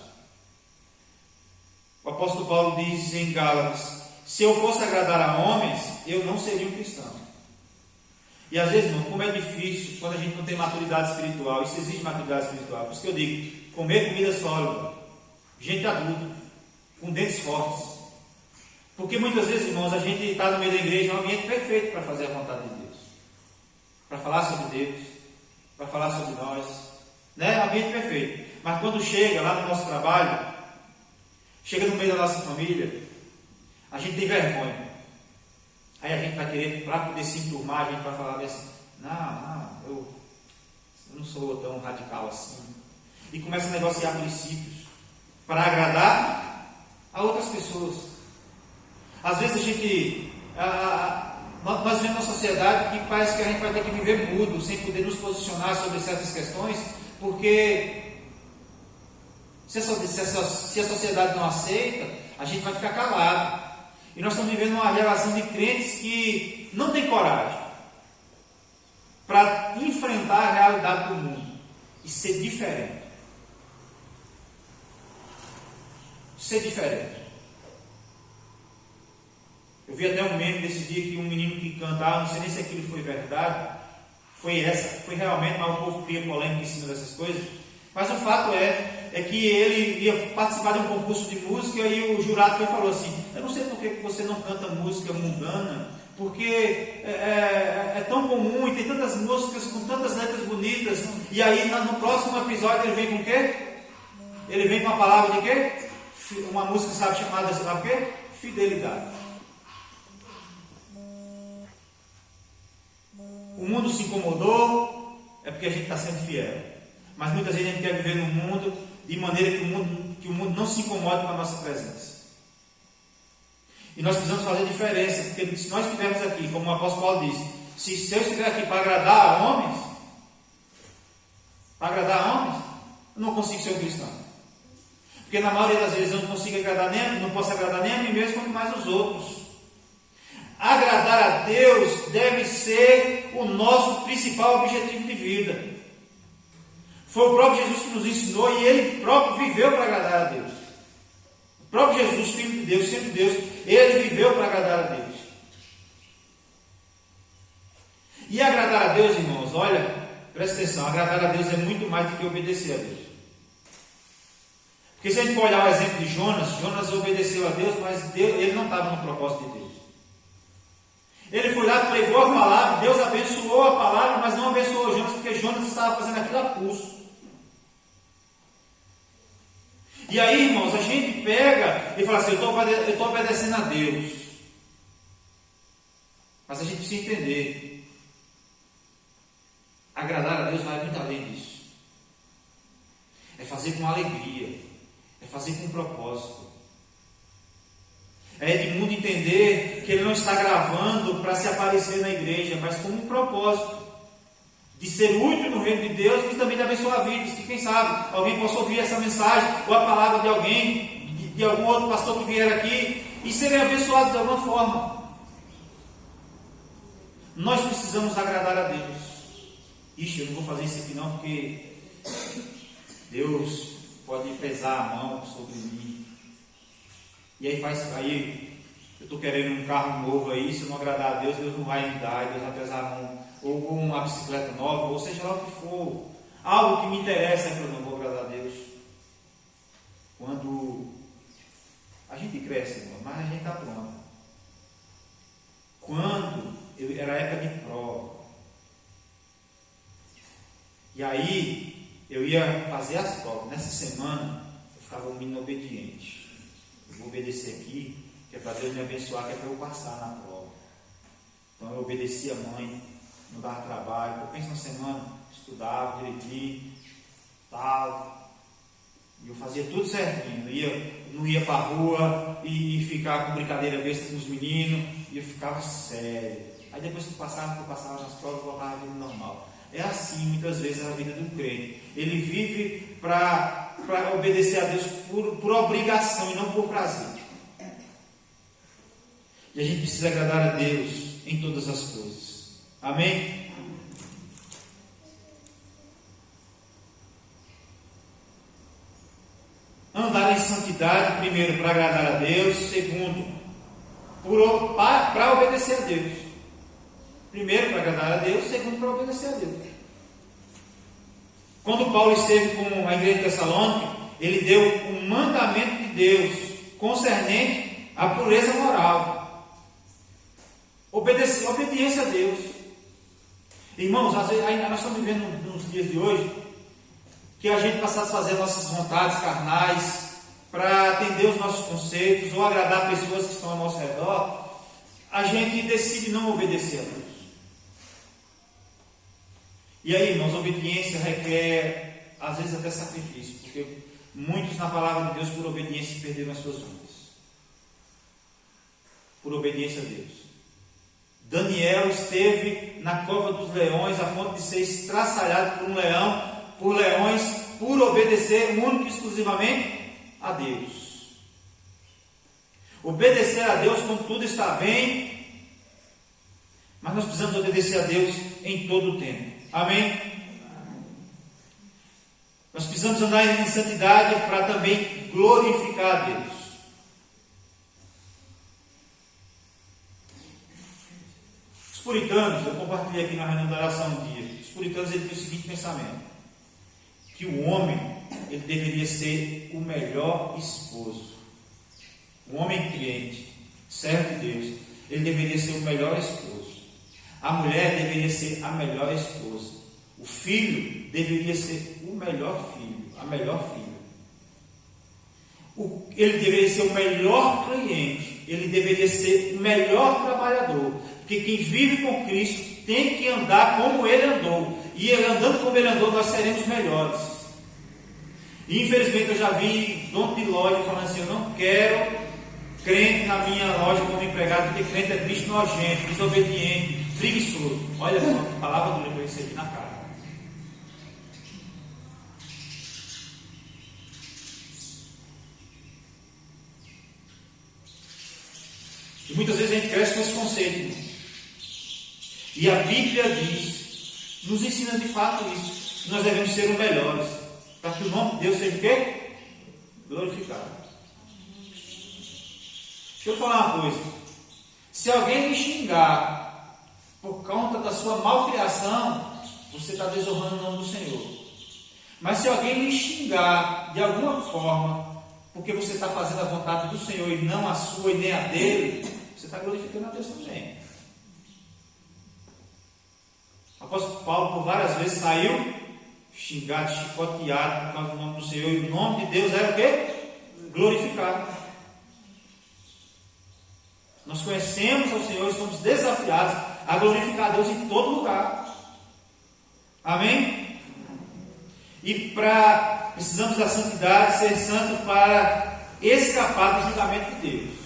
O apóstolo Paulo diz em Gálatas, se eu fosse agradar a homens, eu não seria um cristão. E às vezes, irmão, como é difícil quando a gente não tem maturidade espiritual, isso exige maturidade espiritual. Por isso que eu digo, comer comida sólida, gente adulta, com dentes fortes. Porque muitas vezes, irmãos, a gente está no meio da igreja, é um ambiente perfeito para fazer a vontade de Deus, para falar sobre Deus, para falar sobre nós, né? É um ambiente perfeito. Mas quando chega lá no nosso trabalho, chega no meio da nossa família, a gente tem vergonha. Aí a gente vai querer, para poder se enturmar, a gente vai falar assim, eu não sou tão radical assim. E começa a negociar princípios para agradar a outras pessoas. Às vezes a gente, nós vemos uma sociedade que parece que a gente vai ter que viver mudo, sem poder nos posicionar sobre certas questões, porque Se a sociedade não aceita, a gente vai ficar calado. E nós estamos vivendo uma geração de crentes que não tem coragem para enfrentar a realidade do mundo e ser diferente. Ser diferente. Eu vi até um meme desse dia que um menino que cantava, não sei nem se aquilo foi verdade, foi realmente, mas o povo cria polêmica em cima dessas coisas. Mas o fato é que ele ia participar de um concurso de música e o jurado falou assim: eu não sei por que você não canta música mundana, porque é tão comum e tem tantas músicas com tantas letras bonitas. E aí no próximo episódio ele vem com o quê? Ele vem com a palavra de quê? Uma música, chamada, o quê? Fidelidade. O mundo se incomodou, é porque a gente está sendo fiel. Mas muitas vezes a gente quer viver no mundo de maneira que o mundo não se incomode com a nossa presença. E nós precisamos fazer diferença, porque se nós estivermos aqui, como o apóstolo Paulo disse, se eu estiver aqui para agradar a homens, eu não consigo ser um cristão. Porque na maioria das vezes eu não posso agradar nem a mim mesmo, quanto mais os outros. Agradar a Deus deve ser o nosso principal objetivo de vida. Foi o próprio Jesus que nos ensinou e Ele próprio viveu para agradar a Deus. O próprio Jesus, Filho de Deus, Filho de Deus, Ele viveu para agradar a Deus. E agradar a Deus, irmãos, olha, presta atenção, agradar a Deus é muito mais do que obedecer a Deus. Porque se a gente for olhar o exemplo de Jonas obedeceu a Deus, mas ele não estava no propósito de Deus. Ele foi lá, pregou a palavra, Deus abençoou a palavra, mas não abençoou Jonas, porque Jonas estava fazendo aquilo a pulso. E aí, irmãos, a gente pega e fala assim: eu estou obedecendo a Deus. Mas a gente precisa entender: agradar a Deus vai muito além disso. É fazer com alegria, é fazer com propósito. É Edmundo entender que ele não está gravando para se aparecer na igreja, mas com um propósito de ser útil no reino de Deus e também de abençoar vidas. Que quem sabe alguém possa ouvir essa mensagem ou a palavra de alguém, de algum outro pastor que vier aqui e serem abençoados de alguma forma. Nós precisamos agradar a Deus. Ixi, eu não vou fazer isso aqui não, porque Deus pode pesar a mão sobre mim. E aí eu estou querendo um carro novo aí, se eu não agradar a Deus, Deus não vai me dar, Deus vai pesar a mão, ou uma bicicleta nova, ou seja lá o que for, algo que me interessa, eu não vou agradar a Deus. Quando a gente cresce, irmão, mas a gente está pronto. Quando era época de prova, e aí eu ia fazer as provas, nessa semana eu ficava um menino obediente. Eu vou obedecer aqui, que é para Deus me abençoar, que é para eu passar na prova. Então eu obedecia a mãe, não dava trabalho. Eu penso na semana, estudava direitinho, tal. E eu fazia tudo certinho. Não ia para a rua e ficar com brincadeira besta com os meninos. E eu ficava sério. Aí depois que eu passava nas provas, eu voltava a vida normal. É assim muitas vezes a vida do crente. Ele vive para obedecer a Deus por obrigação e não por prazer. E a gente precisa agradar a Deus em todas as coisas. Amém? Andar em santidade, primeiro, para agradar a Deus. Segundo, para obedecer a Deus. Primeiro, para agradar a Deus. Segundo, para obedecer a Deus. Quando Paulo esteve com a igreja de Tessalônica, ele deu um mandamento de Deus concernente à pureza moral. Obediência a Deus. Irmãos, às vezes, nós estamos vivendo nos dias de hoje que a gente passa a fazer nossas vontades carnais para atender os nossos conceitos ou agradar pessoas que estão ao nosso redor. A gente decide não obedecer a Deus. E aí, irmãos, obediência requer, às vezes, até sacrifício, porque muitos na palavra de Deus, por obediência, perderam as suas vidas. Por obediência a Deus. Daniel esteve na cova dos leões, a ponto de ser estraçalhado por leões, por obedecer única e exclusivamente a Deus. Obedecer a Deus quando tudo está bem, mas nós precisamos obedecer a Deus em todo o tempo. Amém? Nós precisamos andar em santidade para também glorificar a Deus. Os puritanos, eu compartilhei aqui na reunião da oração um dia, os puritanos eles têm o seguinte pensamento, que o homem ele deveria ser o melhor esposo. O homem crente, servo de Deus, ele deveria ser o melhor esposo. A mulher deveria ser a melhor esposa. O filho deveria ser o melhor filho, a melhor filha. Ele deveria ser o melhor cliente, ele deveria ser o melhor trabalhador. Porque quem vive com Cristo tem que andar como ele andou. E ele andando como ele andou, nós seremos melhores. E infelizmente eu já vi dono de loja falando assim: eu não quero crente na minha loja como empregado, porque crente é triste, nojento, desobediente, preguiçoso. Olha só que palavra dura que eu recebi na cara. E muitas vezes a gente cresce com esse conceito. E a Bíblia diz, nos ensina de fato isso, que nós devemos ser os melhores, para que o nome de Deus seja o quê? Glorificado. Deixa eu falar uma coisa. Se alguém lhe xingar por conta da sua malcriação, você está desonrando o nome do Senhor. Mas se alguém lhe xingar de alguma forma, porque você está fazendo a vontade do Senhor e não a sua e nem a dele, você está glorificando a Deus também. O apóstolo Paulo por várias vezes saiu xingado, chicoteado por causa do nome do Senhor, e o nome de Deus era o quê? Glorificado. Nós conhecemos ao Senhor e somos desafiados a glorificar a Deus em todo lugar. Amém? E precisamos da santidade, ser santo para escapar do julgamento de Deus.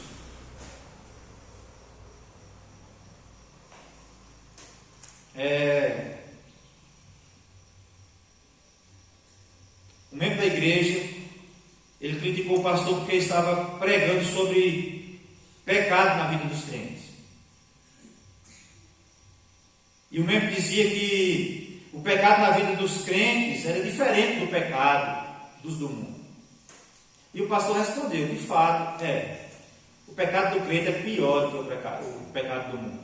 Um membro da igreja, ele criticou o pastor porque ele estava pregando sobre pecado na vida dos crentes. E o membro dizia que o pecado na vida dos crentes era diferente do pecado dos do mundo. E o pastor respondeu: de fato, o pecado do crente é pior do que o pecado do mundo.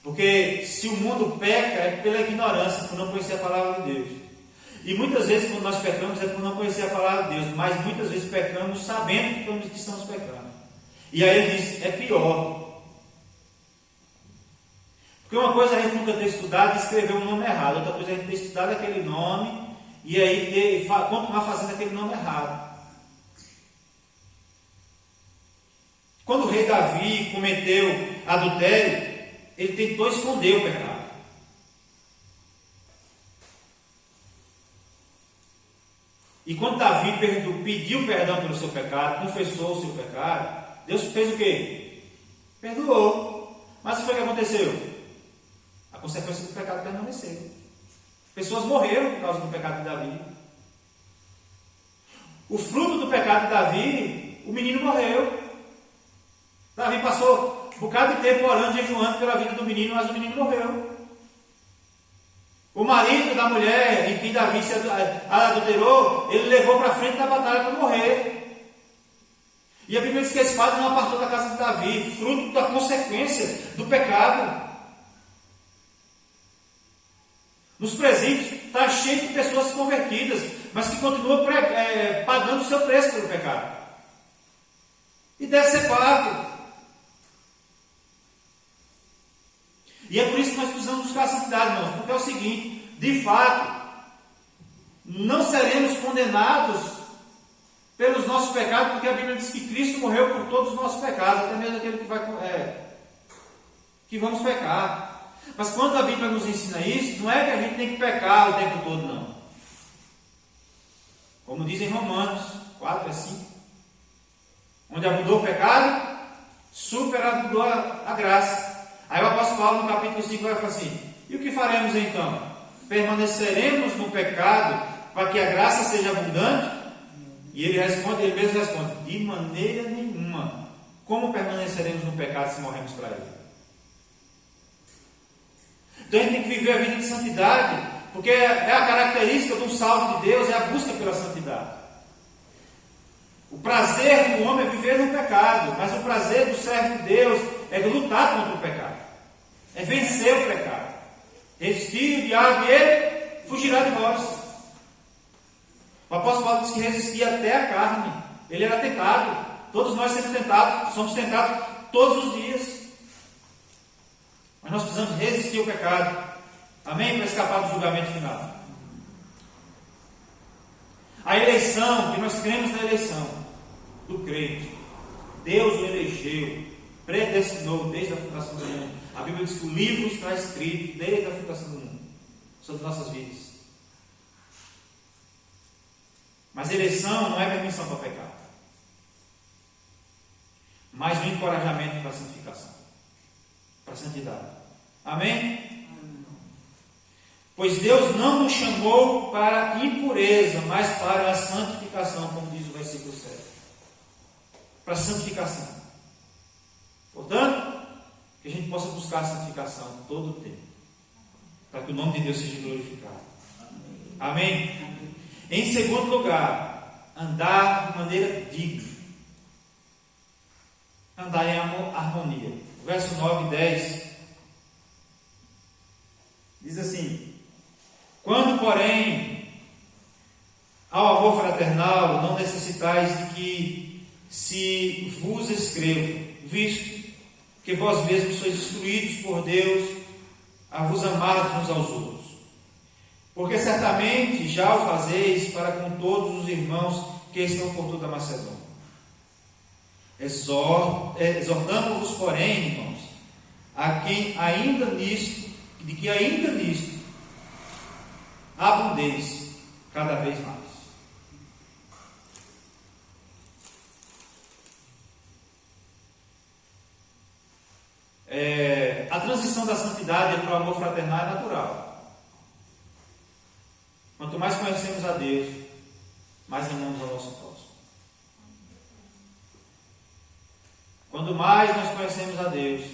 Porque se o mundo peca é pela ignorância, por não conhecer a palavra de Deus. E muitas vezes quando nós pecamos é por não conhecer a palavra de Deus, mas muitas vezes pecamos sabendo que estamos pecando. E aí ele diz: é pior. Porque uma coisa é a gente nunca ter estudado e escrever um nome errado, outra coisa é a gente ter estudado aquele nome e aí continuar fazendo aquele nome errado. Quando o rei Davi cometeu adultério, ele tentou esconder o pecado. E quando Davi pediu perdão pelo seu pecado, confessou o seu pecado, Deus fez o quê? Perdoou. Mas o que foi que aconteceu? A consequência do pecado permaneceu. Pessoas morreram por causa do pecado de Davi. O fruto do pecado de Davi, o menino morreu. Davi passou um bocado de tempo orando, jejuando pela vida do menino, mas o menino morreu. O marido da mulher em quem Davi se adulterou, ele levou para frente da batalha para morrer. E a Bíblia diz que a espada não apartou da casa de Davi, fruto da consequência do pecado. Nos presídios está cheio de pessoas convertidas, mas que continuam pagando o seu preço pelo pecado. E deve ser pago. E é por isso que nós precisamos buscar a santidade, irmãos, porque é o seguinte: de fato, não seremos condenados pelos nossos pecados, porque a Bíblia diz que Cristo morreu por todos os nossos pecados, até mesmo aquele que vamos pecar. Mas quando a Bíblia nos ensina isso, não é que a gente tem que pecar o tempo todo, não. Como diz em Romanos 4:5, onde abundou o pecado, superabundou a graça. Aí o apóstolo Paulo no capítulo 5 vai falar assim: e o que faremos então? Permaneceremos no pecado para que a graça seja abundante? E ele mesmo responde: de maneira nenhuma. Como permaneceremos no pecado se morremos para ele? Então a gente tem que viver a vida de santidade, porque é a característica de um salvo de Deus, é a busca pela santidade. O prazer do homem é viver no pecado, mas o prazer do servo de Deus é lutar contra o pecado, é vencer o pecado, resistir o diabo e ele fugirá de vós. O apóstolo Paulo diz que resistia até a carne, ele era tentado. Todos nós somos tentados todos os dias, mas nós precisamos resistir ao pecado, amém? Para escapar do julgamento final. A eleição, que nós cremos na eleição do crente, Deus o elegeu, predestinou desde a fundação do mundo. A Bíblia diz que o livro está escrito desde a fundação do mundo sobre nossas vidas. Mas eleição não é permissão para pecar, mas um encorajamento para a santificação, para a santidade. Amém? Pois Deus não nos chamou para a impureza, mas para a santificação, como diz o versículo 7. Para a santificação. Portanto, que a gente possa buscar a santificação todo o tempo, para que o nome de Deus seja glorificado. Amém? Em segundo lugar, andar de maneira digna. Andar em harmonia. Verso 9 e 10 diz assim: quando, porém, ao amor fraternal, não necessitais de que se vos escreva, visto que vós mesmos sois instruídos por Deus a vos amar uns aos outros. Porque certamente já o fazeis para com todos os irmãos que estão por toda a Macedônia. Exortamos-vos, porém, irmãos, a quem ainda nisto, de que ainda nisto abundeis cada vez mais. A transição da santidade para o amor fraternal é natural. Quanto mais conhecemos a Deus, mais amamos ao nosso próximo. Quanto mais nós conhecemos a Deus,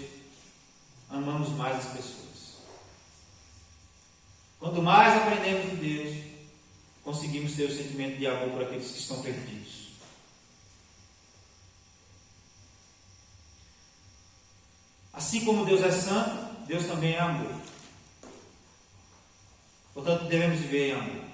amamos mais as pessoas. Quanto mais aprendemos de Deus, conseguimos ter o sentimento de amor por aqueles que estão perdidos. Assim como Deus é santo, Deus também é amor. Portanto, devemos viver em amor.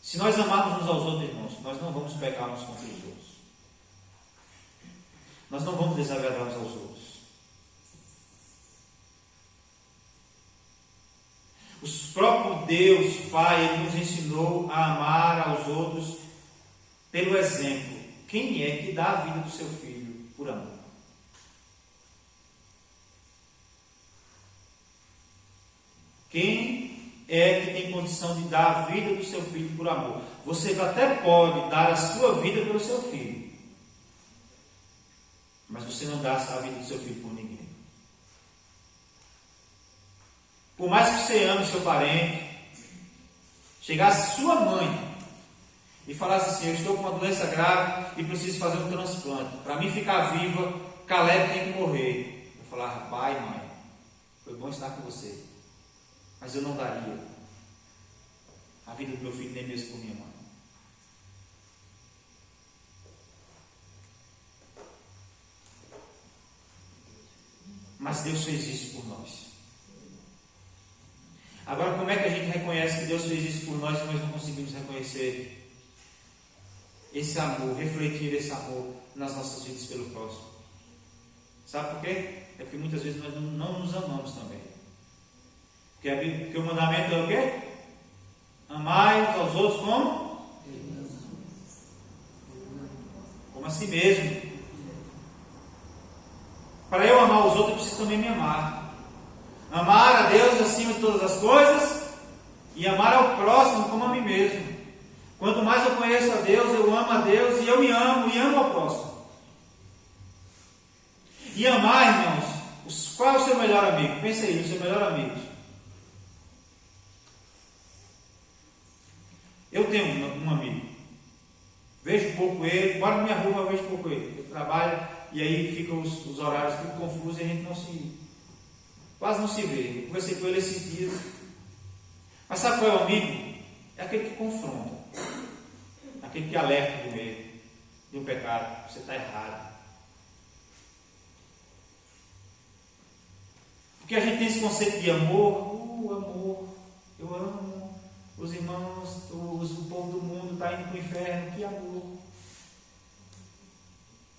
Se nós amarmos uns aos outros, irmãos, nós não vamos pecar uns contra os outros. Nós não vamos desagradar uns aos outros. O próprio Deus, Pai, Ele nos ensinou a amar aos outros pelo exemplo. Quem é que dá a vida do seu filho por amor? Quem é que tem condição de dar a vida do seu filho por amor? Você até pode dar a sua vida pelo seu filho, mas você não dá a vida do seu filho por ninguém. Por mais que você ame seu parente, chegasse sua mãe e falasse assim: eu estou com uma doença grave e preciso fazer um transplante, para mim ficar viva, Caleb tem que morrer. Eu falar: pai, mãe, foi bom estar com você, mas eu não daria a vida do meu filho nem mesmo por minha mãe. Mas Deus fez isso por nós. Agora, como é que a gente reconhece que Deus fez isso por nós e nós não conseguimos reconhecer esse amor, refletir esse amor nas nossas vidas pelo próximo? Sabe por quê? É porque muitas vezes nós não nos amamos também. Porque o mandamento é o quê? Amai uns aos outros como? Como a si mesmo. Para eu amar os outros, eu preciso também me amar. Amar a Deus acima de todas as coisas e amar ao próximo como a mim mesmo. Quanto mais eu conheço a Deus, eu amo a Deus e eu me amo e amo ao próximo. E amar, irmãos, Qual é o seu melhor amigo? Pensa aí, o seu melhor amigo. Eu tenho um amigo. Vejo pouco ele, moro na minha rua, mas vejo pouco ele. Eu trabalho e aí ficam os horários ficam confusos e a gente quase não se vê. Eu conversei com ele esses dias. Mas sabe qual é o amigo? É aquele que confronta. Aquele que alerta do medo, do pecado. Você está errado. Porque a gente tem esse conceito de amor. Amor. Eu amo os irmãos, o povo do mundo está indo para o inferno. Que amor.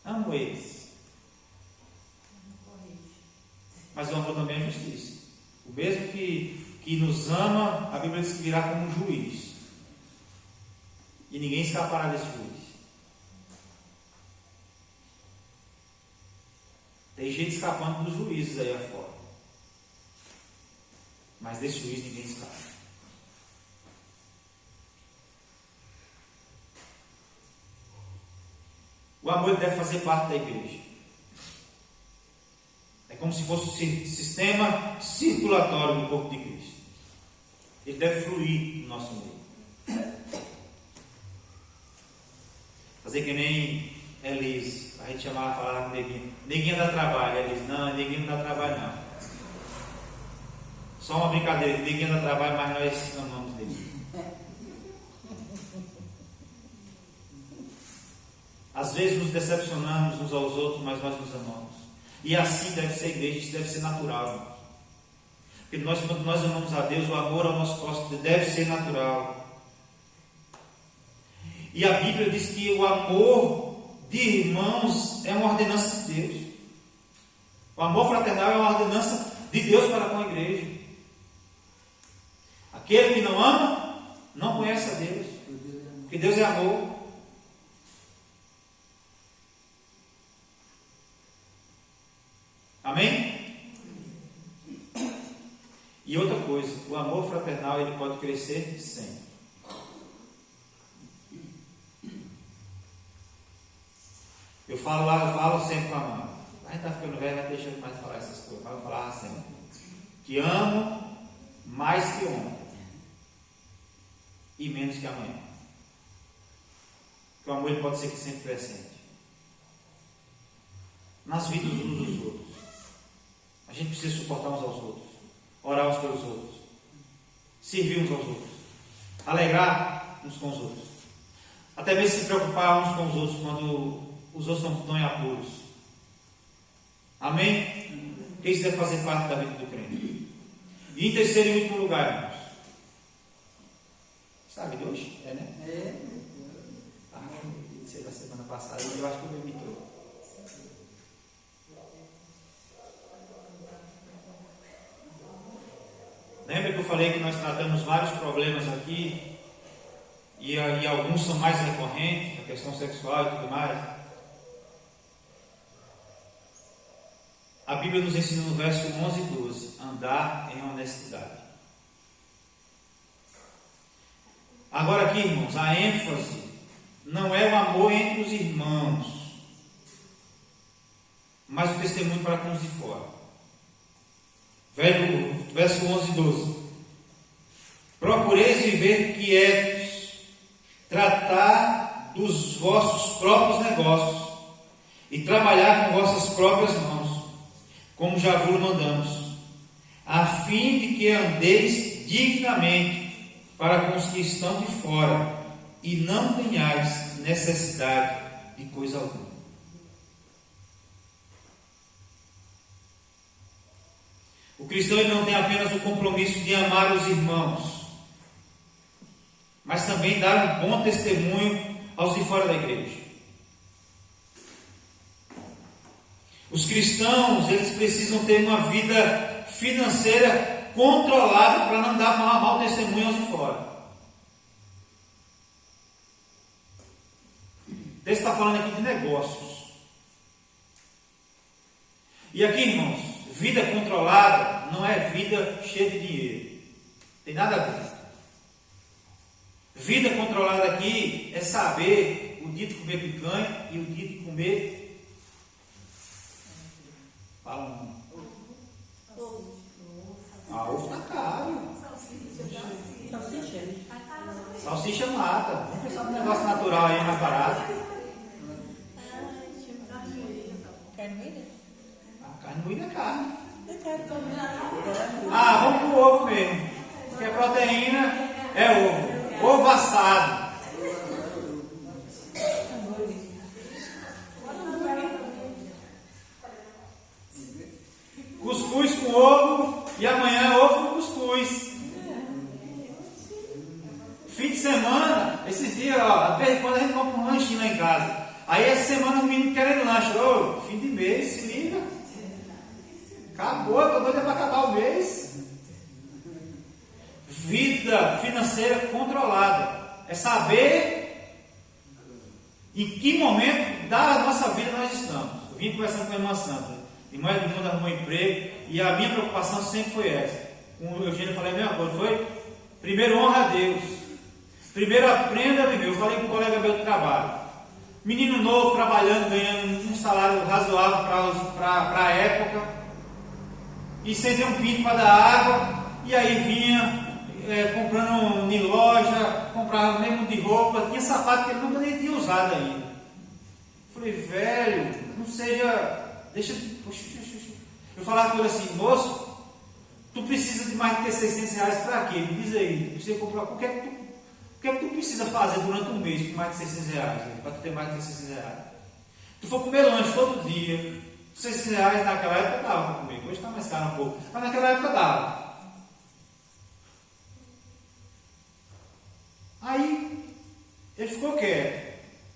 Amo eles. Mas o amor também é justiça. O mesmo que nos ama, a Bíblia diz que virá como um juiz. E ninguém escapará desse juiz. Tem gente escapando dos juízes aí afora. Mas desse juiz ninguém escapa. O amor deve fazer parte da igreja. É como se fosse o sistema circulatório do corpo de Cristo. Ele deve fluir no nosso meio. Fazer que nem Elise. A gente chamava, falava com Neguinha. Neguinha dá trabalho. Elise, não, Neguinha não dá trabalho não. Só uma brincadeira. Neguinha dá trabalho, mas nós amamos Neguinha. Às vezes nos decepcionamos uns aos outros, mas nós nos amamos. E assim deve ser a igreja, isso deve ser natural. Irmãos. Porque quando nós amamos a Deus, o amor ao nosso próximo deve ser natural. E a Bíblia diz que o amor de irmãos é uma ordenança de Deus. O amor fraternal é uma ordenança de Deus para com a igreja. Aquele que não ama, não conhece a Deus. Porque Deus é amor. Amém? E outra coisa, o amor fraternal ele pode crescer sempre. Eu falo sempre com a mãe. A gente está ficando velho, vai deixando mais de falar essas coisas, mas eu falava sempre. Que amo mais que ontem e menos que amanhã. Porque o amor ele pode ser sempre presente nas vidas uns dos outros. A gente precisa suportar uns aos outros, orar uns pelos outros, servir uns aos outros, alegrar uns com os outros, até mesmo se preocupar uns com os outros quando os outros não estão em apuros. Amém? Isso deve fazer parte da vida do crente. E em terceiro e último lugar, irmãos, sabe de hoje? É, né? É. Da semana passada, eu acho que eu me trouxe. Lembra que eu falei que nós tratamos vários problemas aqui e alguns são mais recorrentes, a questão sexual e tudo mais? A Bíblia nos ensina no verso 11 e 12, andar em honestidade. Agora aqui, irmãos, a ênfase não é o amor entre os irmãos, mas o testemunho para com os de fora. Verso 11 e 12. Procureis viver quietos, tratar dos vossos próprios negócios e trabalhar com vossas próprias mãos, como já vos mandamos, a fim de que andeis dignamente para com os que estão de fora e não tenhais necessidade de coisa alguma. O cristão ele não tem apenas o compromisso de amar os irmãos, mas também dar um bom testemunho aos de fora da igreja. Os cristãos eles precisam ter uma vida financeira controlada para não dar mau testemunho aos de fora. Deus está falando aqui de negócios. E aqui, irmãos, vida controlada não é vida cheia de dinheiro. Tem nada a ver. Vida controlada aqui é saber o dia de comer picanha e o dia de comer Salsicha mata. Vamos pensar num negócio natural aí, mais barato. Carne moída é carne. Vamos pro ovo mesmo. Porque a proteína é ovo. Ovo assado. Cuscuz com ovo e amanhã ovo com cuscuz. Fim de semana, esses dias, ó, de vez em quando a gente compra um lanchinho lá em casa. Aí essa semana o menino querendo lanche. Ô, fim de mês, se liga. Acabou, tô doido para acabar o mês. Vida financeira controlada. É saber em que momento da nossa vida nós estamos. Eu vim conversando com a irmã Santa. Irmã Edmunda arrumou emprego e a minha preocupação sempre foi essa. Com o Eugênio eu falei a mesma coisa. Foi, primeiro honra a Deus. Primeiro aprenda a viver. Eu falei com um colega meu do trabalho. Menino novo, trabalhando, ganhando um salário razoável para a época. E sem ter um pinto para dar água. E aí vinha comprando em loja, comprava mesmo de roupa. Tinha sapato que ele nunca nem tinha usado ainda. Falei, velho, não seja... Deixa. Eu falava com ele assim, moço, tu precisa de mais de ter 600 reais para quê? Me diz aí, tu precisa comprar o que é que tu precisa fazer durante um mês com mais de 600 reais? Para tu ter mais de 600 reais. Tu for comer lanche todo dia, 600 reais naquela época dava para comer, hoje está mais caro um pouco, mas naquela época dava. Aí, ele ficou quieto.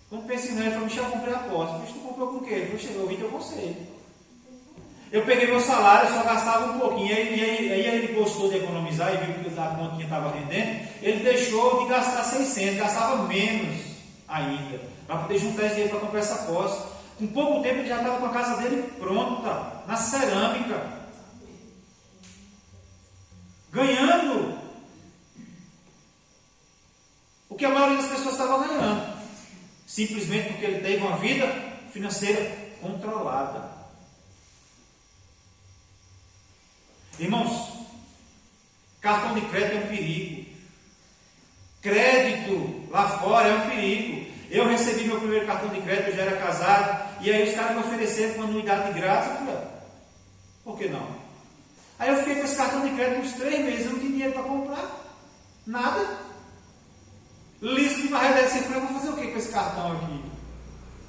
Quando pensei nele, ele falou, Michel, eu comprei a aposta. Mas tu comprou com o quê? Ele falou, chegou, eu vim teu conselho. Eu peguei meu salário, só gastava um pouquinho. Aí ele gostou de economizar e viu que a continha estava rendendo. Ele deixou de gastar 600, gastava menos ainda, para poder juntar esse dinheiro para comprar essa aposta. Com pouco tempo ele já estava com a casa dele pronta, na cerâmica, ganhando o que a maioria das pessoas estava ganhando. Simplesmente porque ele teve uma vida financeira controlada. Irmãos, cartão de crédito é um perigo. Crédito lá fora é um perigo. Eu recebi meu primeiro cartão de crédito, eu já era casado, e aí os caras me ofereceram uma anuidade de graça. Eu falei, por que não? Aí eu fiquei com esse cartão de crédito uns 3 meses, eu não tinha dinheiro para comprar nada. Listo de barreira, você falou, vou fazer o que com esse cartão aqui?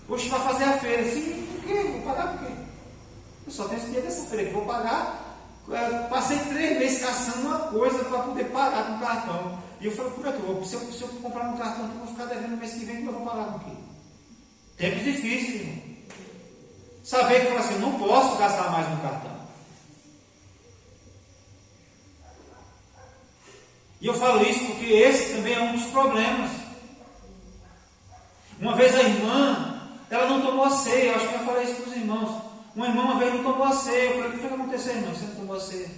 Hoje vai fazer a feira. Sim, por quê? Vou pagar por quê? Eu só tenho esse dinheiro dessa feira que vou pagar. Passei 3 meses caçando uma coisa para poder pagar com o cartão. E eu falei, como é que eu vou? Se eu comprar um cartão, eu vou ficar devendo no mês que vem, como eu vou pagar com o quê? Tempos difíceis, irmão. Saber que eu assim, não posso gastar mais no cartão. E eu falo isso porque esse também é um dos problemas. Uma vez a irmã, ela não tomou a ceia. Eu acho que eu falei isso para os irmãos. Uma irmã uma vez não tomou a ceia. Eu falei, o que foi que aconteceu, irmão? Você não tomou a ceia?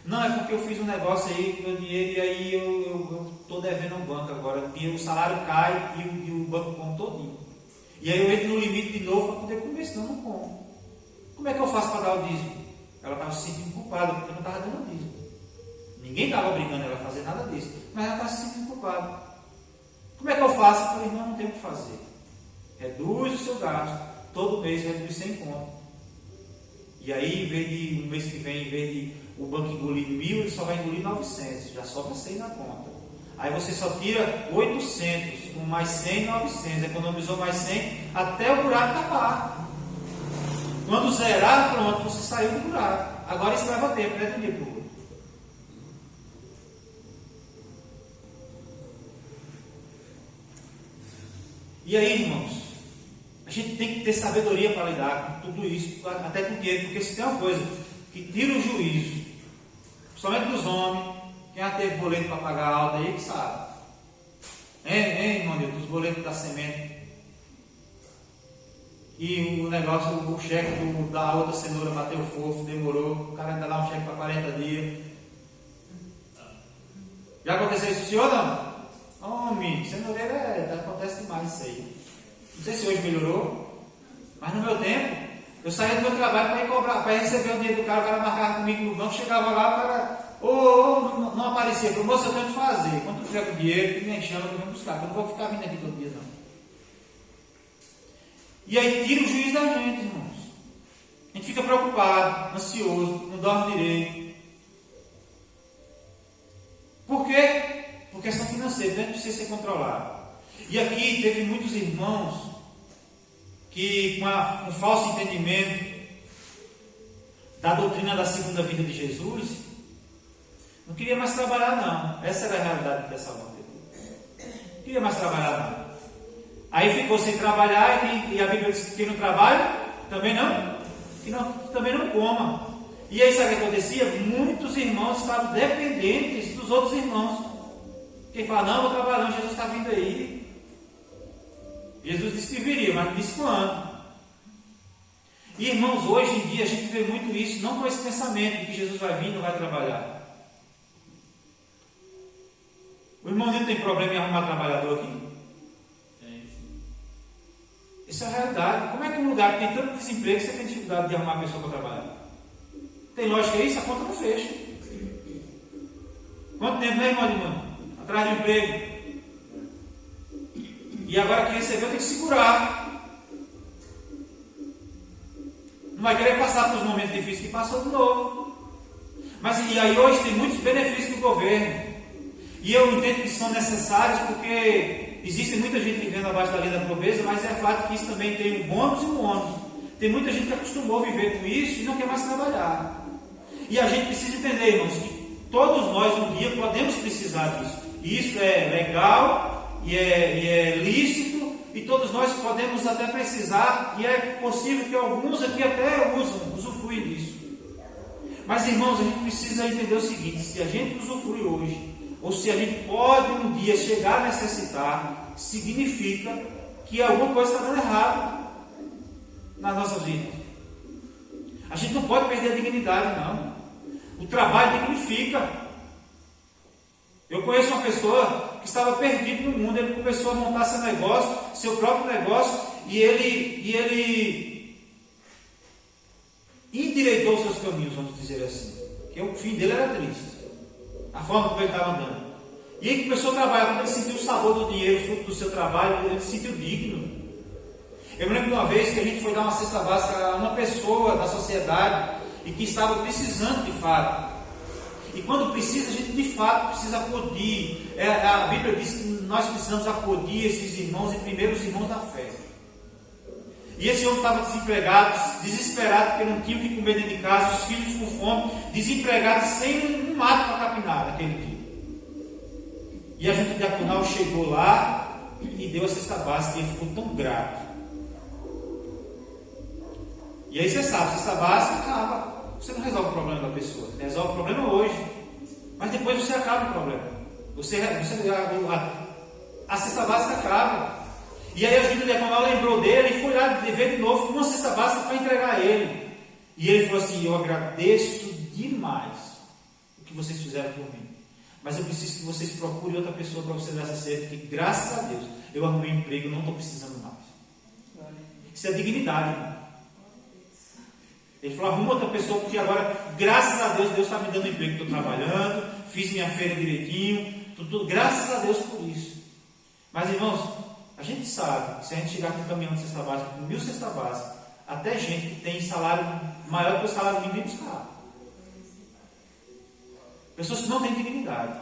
Não, é porque eu fiz um negócio aí com meu dinheiro e aí eu estou devendo ao banco agora. E o salário cai e o banco come todinho. E aí eu entro no limite de novo para poder comer, senão eu não como. Como é que eu faço para dar o dízimo? Ela estava se sentindo culpada porque eu não estava dando dízimo. Ninguém estava obrigando ela a fazer nada disso, mas ela estava se sentindo culpada. Como é que eu faço? Eu falei, não tem o que fazer. Reduz o seu gasto, todo mês reduz 100 conto. E aí, em vez de no mês que vem, em vez de o banco engolir 1.000, ele só vai engolir 900, já sobra 100 na conta. Aí você só tira 800, com mais 100, 900, economizou mais 100, até o buraco tapar. Quando zerar, pronto, você saiu do buraco. Agora isso leva tempo, né, de um dia para o outro. E aí, irmãos, a gente tem que ter sabedoria para lidar com tudo isso, até com o dinheiro, porque se tem uma coisa que tira o juízo, principalmente dos homens, quem já teve boleto para pagar alta aí que sabe. Hein, irmão Deus, os boletos da semente. E o negócio, o cheque da outra cenoura bateu fofo, demorou, o cara ainda dá um cheque para 40 dias. Já aconteceu isso, senhor não? Homem, cenoureira acontece demais isso aí. Não sei se hoje melhorou, mas no meu tempo, eu saía do meu trabalho para ir cobrar, para receber o dinheiro do cara, o cara marcava comigo no banco, chegava lá, Ou não aparecia, falou, moça, eu tenho que fazer. Quando tu tiver com dinheiro, tu me chama, eu vou buscar, eu não vou ficar vindo aqui todo dia, não. E aí tira o juiz da gente, irmãos. A gente fica preocupado, ansioso, não dorme direito. Por quê? Por questão financeira, né? Precisa ser controlado. E aqui teve muitos irmãos que, com um falso entendimento da doutrina da segunda vinda de Jesus, não queria mais trabalhar, não. Essa era a realidade dessa vida. Não queria mais trabalhar, não. Aí ficou sem trabalhar, e a Bíblia diz que quem não trabalha, também não coma. E aí sabe o que acontecia? Muitos irmãos estavam dependentes dos outros irmãos. Quem fala, não, vou trabalhar, não, Jesus está vindo aí. Jesus disse que viria, mas não disse quando. E irmãos, hoje em dia a gente vê muito isso, não com esse pensamento de que Jesus vai vir e não vai trabalhar. O irmão não tem problema em arrumar trabalhador aqui? Isso é a realidade. Como é que um lugar que tem tanto desemprego você tem dificuldade de arrumar uma pessoa para trabalhar? Tem lógica isso? A conta não fecha. Quanto tempo, né, irmão? Atrás de um emprego. E agora quem recebeu tem que segurar. Não vai querer passar por os momentos difíceis que passou de novo. Mas e aí hoje tem muitos benefícios do governo. E eu entendo que são necessários porque existe muita gente vivendo abaixo da linha da pobreza, mas é fato que isso também tem um bônus e um ônus. Tem muita gente que acostumou a viver com isso e não quer mais trabalhar. E a gente precisa entender, irmãos, que todos nós um dia podemos precisar disso. E isso é legal e é lícito, e todos nós podemos até precisar, e é possível que alguns aqui até usufruem disso. Mas, irmãos, a gente precisa entender o seguinte: se a gente usufrui hoje, ou se a gente pode um dia chegar a necessitar, significa que alguma coisa está dando errado nas nossas vidas. A gente não pode perder a dignidade, não. O trabalho dignifica. Eu conheço uma pessoa que estava perdido no mundo. Ele começou a montar seu próprio negócio, e ele endireitou seus caminhos, vamos dizer assim. Porque o fim dele era triste, a forma como ele estava andando. E ele começou a trabalhar. Quando ele sentiu o sabor do dinheiro, fruto do seu trabalho, ele se sentiu digno. Eu me lembro de uma vez que a gente foi dar uma cesta básica a uma pessoa da sociedade e que estava precisando de fato. E quando precisa, a gente de fato precisa acudir. A Bíblia diz que nós precisamos acudir esses irmãos, e primeiro os irmãos da fé. E esse homem estava desempregado, desesperado, porque não tinha o que comer dentro de casa, os filhos com fome, desempregado, sem um mato para capinar naquele dia. E a gente diaconal chegou lá e deu a cesta básica, e ele ficou tão grato. E aí você sabe, a cesta básica acaba. Você não resolve o problema da pessoa, você resolve o problema hoje, mas depois você acaba o problema. A cesta básica acaba. E aí a ajuda diaconal lembrou dele e foi lá ver de novo com uma cesta básica para entregar a ele. E ele falou assim: eu agradeço demais o que vocês fizeram por mim, mas eu preciso que vocês procurem outra pessoa para você dar essa cesta, porque graças a Deus eu arrumei um emprego, não estou precisando mais. Isso é dignidade, irmão. Ele falou: arruma outra pessoa, porque agora, graças a Deus, Deus está me dando emprego, estou trabalhando, fiz minha feira direitinho, tudo, graças a Deus por isso. Mas, irmãos, a gente sabe que se a gente chegar com um caminhão de cesta básica, com 1000 cesta básica, até gente que tem salário maior que o salário mínimo vem buscar. Pessoas que não têm dignidade.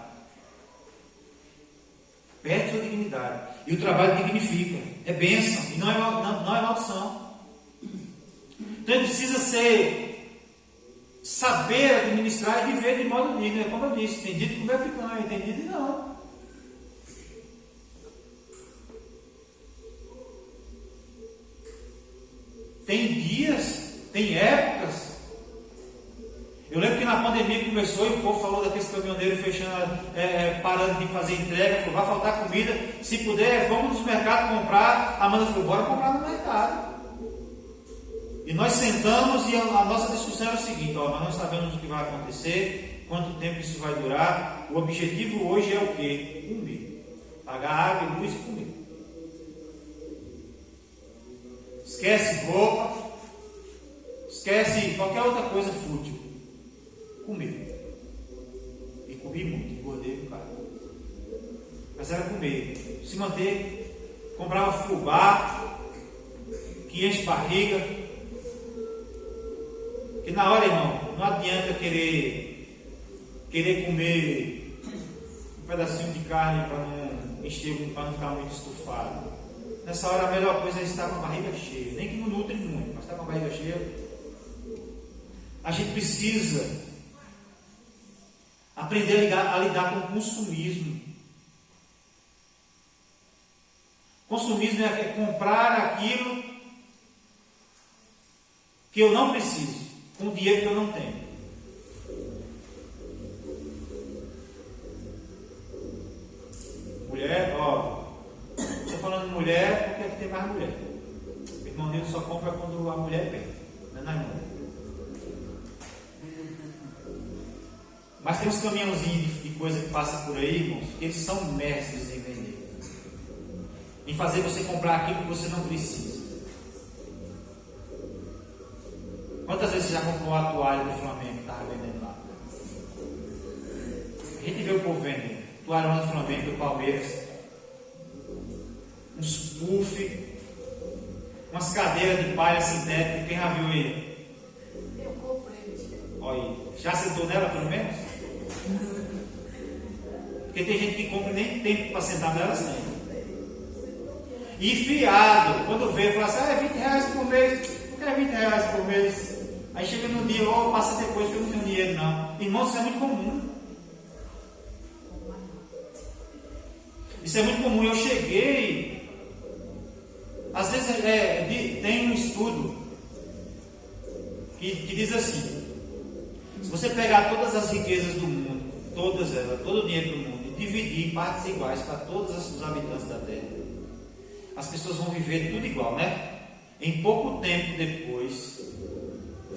Perde sua dignidade. E o trabalho dignifica. É bênção. E não é maldição. Então ele precisa saber administrar e viver de modo digno. É como eu disse: tem dia de comer picanha, tem dia de não. Tem dias, tem épocas. Eu lembro que na pandemia começou e o povo falou daqueles caminhoneiros fechando, parando de fazer entrega, falou: vai faltar comida, se puder, vamos nos mercados comprar. A Amanda falou: bora comprar no mercado. E nós sentamos e a nossa discussão era o seguinte: nós não sabemos o que vai acontecer, quanto tempo isso vai durar. O objetivo hoje é o quê? Comer. Pagar água, luz e comer. Esquece roupa, esquece qualquer outra coisa fútil. Comer. comi muito, engordei um bocado. Mas era comer, se manter, comprava fubá, que enche barriga. Que na hora, irmão, não adianta querer comer um pedacinho de carne para não encher, para não ficar muito estufado. Nessa hora a melhor coisa é estar com a barriga cheia, nem que não nutre muito, mas estar com a barriga cheia. A gente precisa aprender a lidar com o consumismo. Consumismo é comprar aquilo que eu não preciso, com o dinheiro que eu não tenho. Mulher, ó, estou falando de mulher porque aqui tem mais mulher. O irmão Nildo só compra quando a mulher vem, não é na irmã. Mas tem uns caminhãozinhos de coisa que passa por aí, irmãos, que eles são mestres em vender, em fazer você comprar aquilo que você não precisa. Quantas vezes você já comprou a toalha do Flamengo que estava vendendo lá? A gente vê o povo vendendo toalha do Flamengo, do Palmeiras, uns puff, umas cadeiras de palha sintética. Quem já viu aí? Eu comprei. Olha aí, já sentou nela pelo menos? Porque tem gente que compra e nem tem para sentar nelas nem. E fiado, quando vê, fala assim, é 20 reais por mês. Não quero 20 reais por mês. Aí chega no dia, ou passa depois que eu não tenho dinheiro não. Irmão, isso é muito comum. Isso é muito comum. Eu cheguei, às vezes tem um estudo que diz assim: se você pegar todas as riquezas do mundo, todas elas, todo o dinheiro do mundo, e dividir em partes iguais para todos os habitantes da Terra, as pessoas vão viver tudo igual, né? Em pouco tempo depois,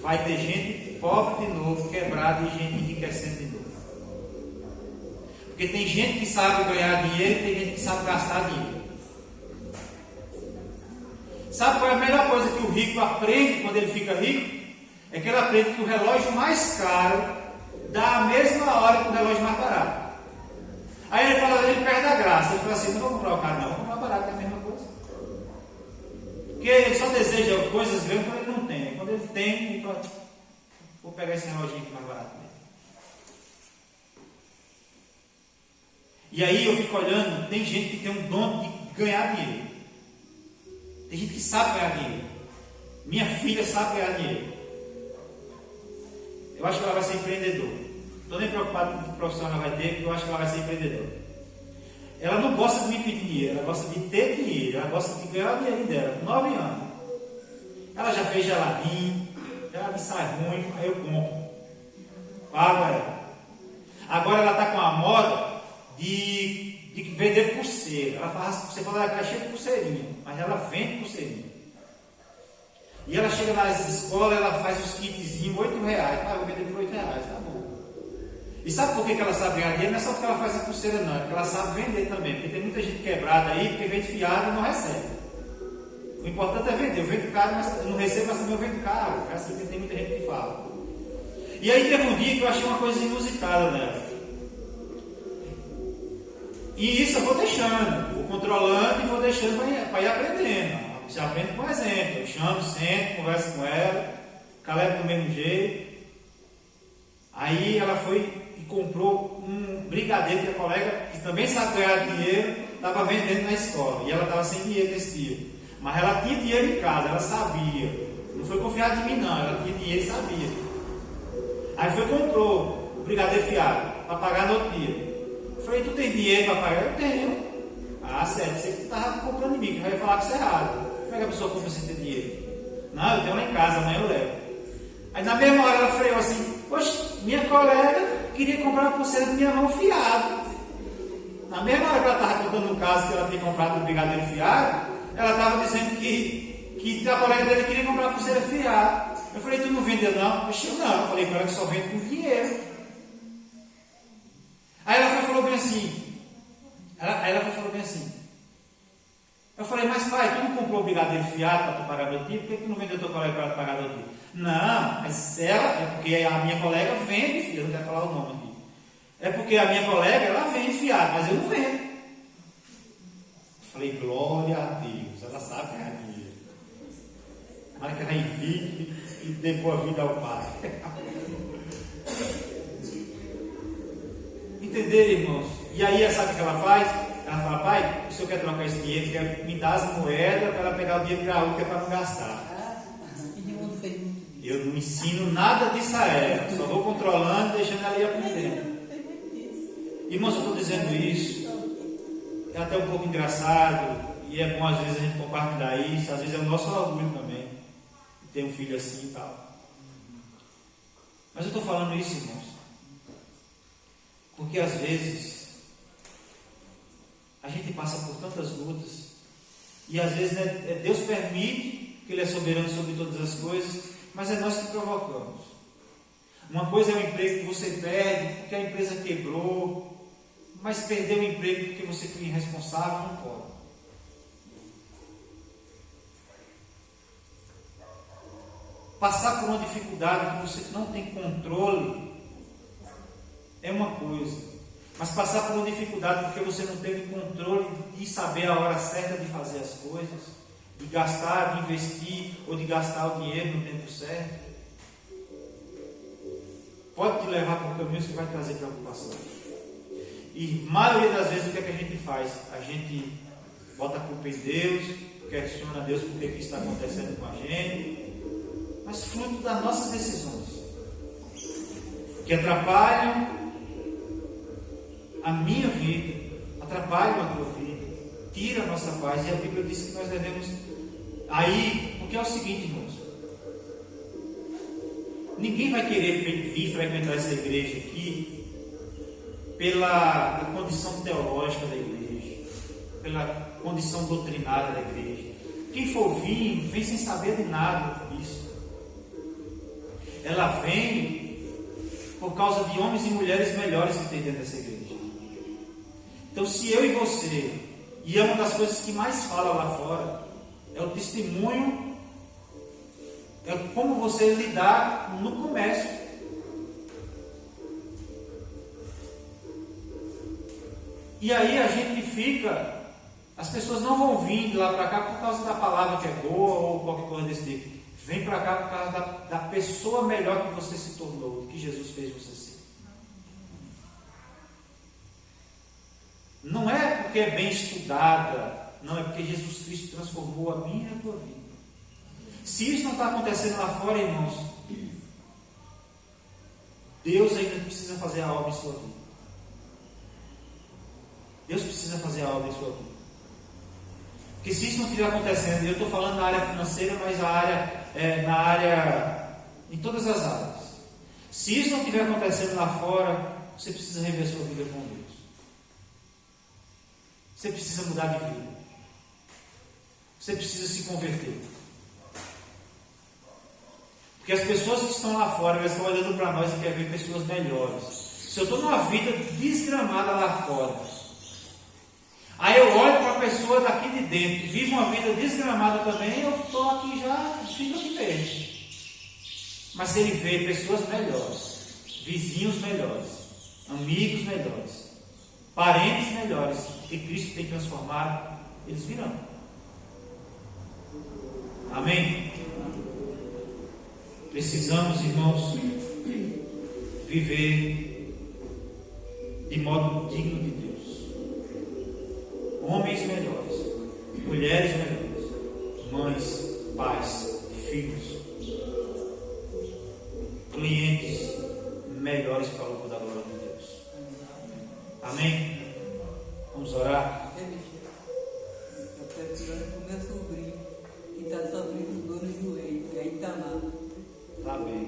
vai ter gente pobre de novo, quebrada, e gente enriquecendo de novo. Porque tem gente que sabe ganhar dinheiro e tem gente que sabe gastar dinheiro. Sabe qual é a melhor coisa que o rico aprende quando ele fica rico? É que ele aprende que o relógio mais caro dá a mesma hora que o relógio mais barato. Aí ele fala, ele perde a graça. Ele fala assim, não vou comprar o caro não, vou comprar o barato, é a mesma coisa. Porque ele só deseja coisas grandes quando ele não tem. Quando ele tem, ele fala, vou pegar esse reloginho aqui mais barato mesmo. E aí eu fico olhando, tem gente que tem um dom de ganhar dinheiro. Tem gente que sabe ganhar dinheiro. Minha filha sabe ganhar dinheiro. Eu acho que ela vai ser empreendedora. Não estou nem preocupado com que profissão ela vai ter, porque eu acho que ela vai ser empreendedora. Ela não gosta de me pedir dinheiro, ela gosta de ter dinheiro, ela gosta de ganhar o dinheiro dela, com 9 anos. Ela já fez geladinho, já me sai ruim, aí eu compro. Pago ela. Agora ela está com a moda de vender pulseira. Ela faz, você fala que ela é cheia de pulseirinha, mas ela vende pulseirinha. E ela chega nas escolas, ela faz os kitzinhos, R$8. Ah, eu vou vender por R$8, tá bom. E sabe por que ela sabe ganhar dinheiro? Não é só porque ela faz a pulseira, não, é porque ela sabe vender também. Porque tem muita gente quebrada aí, porque vende fiado e não recebe. O importante é vender. Eu vendo caro, mas eu não recebo, mas também eu vendo caro. É assim que tem muita gente que fala. E aí teve um dia que eu achei uma coisa inusitada nela. E isso eu vou deixando, vou controlando e vou deixando para ir aprendendo. Você aprende com exemplo. Eu chamo, sento, converso com ela, Caleb do mesmo jeito. Aí ela foi e comprou um brigadeiro que a colega, que também sabe ganhar dinheiro, estava vendendo na escola. E ela estava sem dinheiro nesse dia. Mas ela tinha dinheiro em casa, ela sabia. Não foi confiada em mim não, ela tinha dinheiro e sabia. Aí foi e comprou o brigadeiro fiado, para pagar no outro dia. Eu falei, tu tem dinheiro para pagar? Eu tenho. Ah, sério, você estava comprando em mim, que vai falar que isso é errado. Como é que a pessoa compra sem ter dinheiro? Não, eu tenho lá em casa, amanhã eu levo. Aí na mesma hora ela freou assim, poxa, minha colega queria comprar uma pulseira de minha mão fiado. Na mesma hora que ela estava contando o caso que ela tinha comprado um brigadeiro fiado, ela estava dizendo que a colega dele queria comprar uma pulseira fiado. Eu falei, tu não vendeu não? Eu não, eu falei com ela que só vende com dinheiro. Aí ela falou bem assim, eu falei, mas pai, tu não comprou o brigadeiro fiado para tu pagar do dia, por que tu não vendeu teu colega para pagar do dia? Não, mas ela, é porque a minha colega vende, filha, não quero falar o nome aqui. É porque a minha colega, ela vende fiado, mas eu não vendo. Falei, glória a Deus, ela sabe ganhar dinheiro. Mas que ela enrique e dê boa vida ao Pai. Entenderam, irmãos? E aí, sabe o que ela faz? Ela fala, pai, o senhor quer trocar esse dinheiro, quer me dar as moedas para ela pegar o dinheiro graúdo, que é para não gastar. Eu não ensino nada disso a ela, só vou controlando, deixando ela ir aprendendo. Irmãos, eu estou dizendo isso, é até um pouco engraçado, e é bom às vezes a gente compartilhar isso, às vezes é o nosso orgulho também, ter um filho assim e tal. Mas eu estou falando isso, irmãos, porque às vezes a gente passa por tantas lutas, e às vezes, né, Deus permite, que Ele é soberano sobre todas as coisas, mas é nós que provocamos. Uma coisa é o emprego que você perde porque a empresa quebrou, mas perder o emprego porque você foi irresponsável, não pode. Passar por uma dificuldade que você não tem controle é uma coisa, mas passar por uma dificuldade porque você não teve controle de saber a hora certa de fazer as coisas, de gastar, de investir ou de gastar o dinheiro no tempo certo, pode te levar para um caminho que vai trazer preocupação. E maioria das vezes o que é que a gente faz? A gente bota a culpa em Deus, questiona Deus por que está acontecendo com a gente, mas fruto das nossas decisões, que atrapalham a minha vida, atrapalham a tua vida, tira a nossa paz. E a Bíblia diz que nós devemos aí, porque é o seguinte, irmãos, ninguém vai querer vir frequentar essa igreja aqui pela condição teológica da igreja, pela condição doutrinária da igreja. Quem for vir, vem sem saber de nada disso. Ela vem por causa de homens e mulheres melhores que tem dentro dessa igreja. Então, se eu e você, e é uma das coisas que mais fala lá fora, é o testemunho, é como você lidar no comércio. E aí a gente fica, as pessoas não vão vir de lá para cá por causa da palavra que é boa ou qualquer coisa desse tipo. Vem para cá por causa da pessoa melhor que você se tornou, que Jesus fez você ser. Não é porque é bem estudada, não, é porque Jesus Cristo transformou a minha e a tua vida. Se isso não está acontecendo lá fora, irmãos, Deus ainda precisa fazer a obra em sua vida. Deus precisa fazer a obra em sua vida. Porque se isso não estiver acontecendo, eu estou falando na área financeira, mas na área, em todas as áreas. Se isso não estiver acontecendo lá fora, você precisa rever sua vida com Deus. Você precisa mudar de vida. Você precisa se converter. Porque as pessoas que estão lá fora, elas estão olhando para nós e querem ver pessoas melhores. Se eu estou numa vida desgramada lá fora, aí eu olho para a pessoa daqui de dentro que vive uma vida desgramada também, eu estou aqui já, fico aqui mesmo. Mas se ele vê pessoas melhores, vizinhos melhores, amigos melhores, parentes melhores, que Cristo tem transformado, eles virão. Amém? Precisamos, irmãos, viver de modo digno de Deus. Homens melhores, mulheres melhores, mães, pais, filhos, clientes melhores para o louvor da glória de Deus. Amém? Vamos orar? Eu quero tirar com meu sobrinho, que está sofrendo dor no joelho, e aí está lá. Tá bem.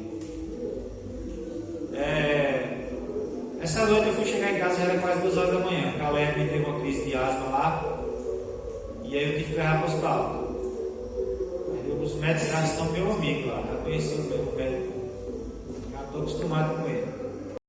Essa noite eu fui chegar em casa, já era quase 2 horas da manhã. O Caleb me teve uma crise de asma lá, e aí eu tive que levar para o hospital. Os médicos já estão meu amigo lá, já conheci o meu médico, já estou acostumado com ele.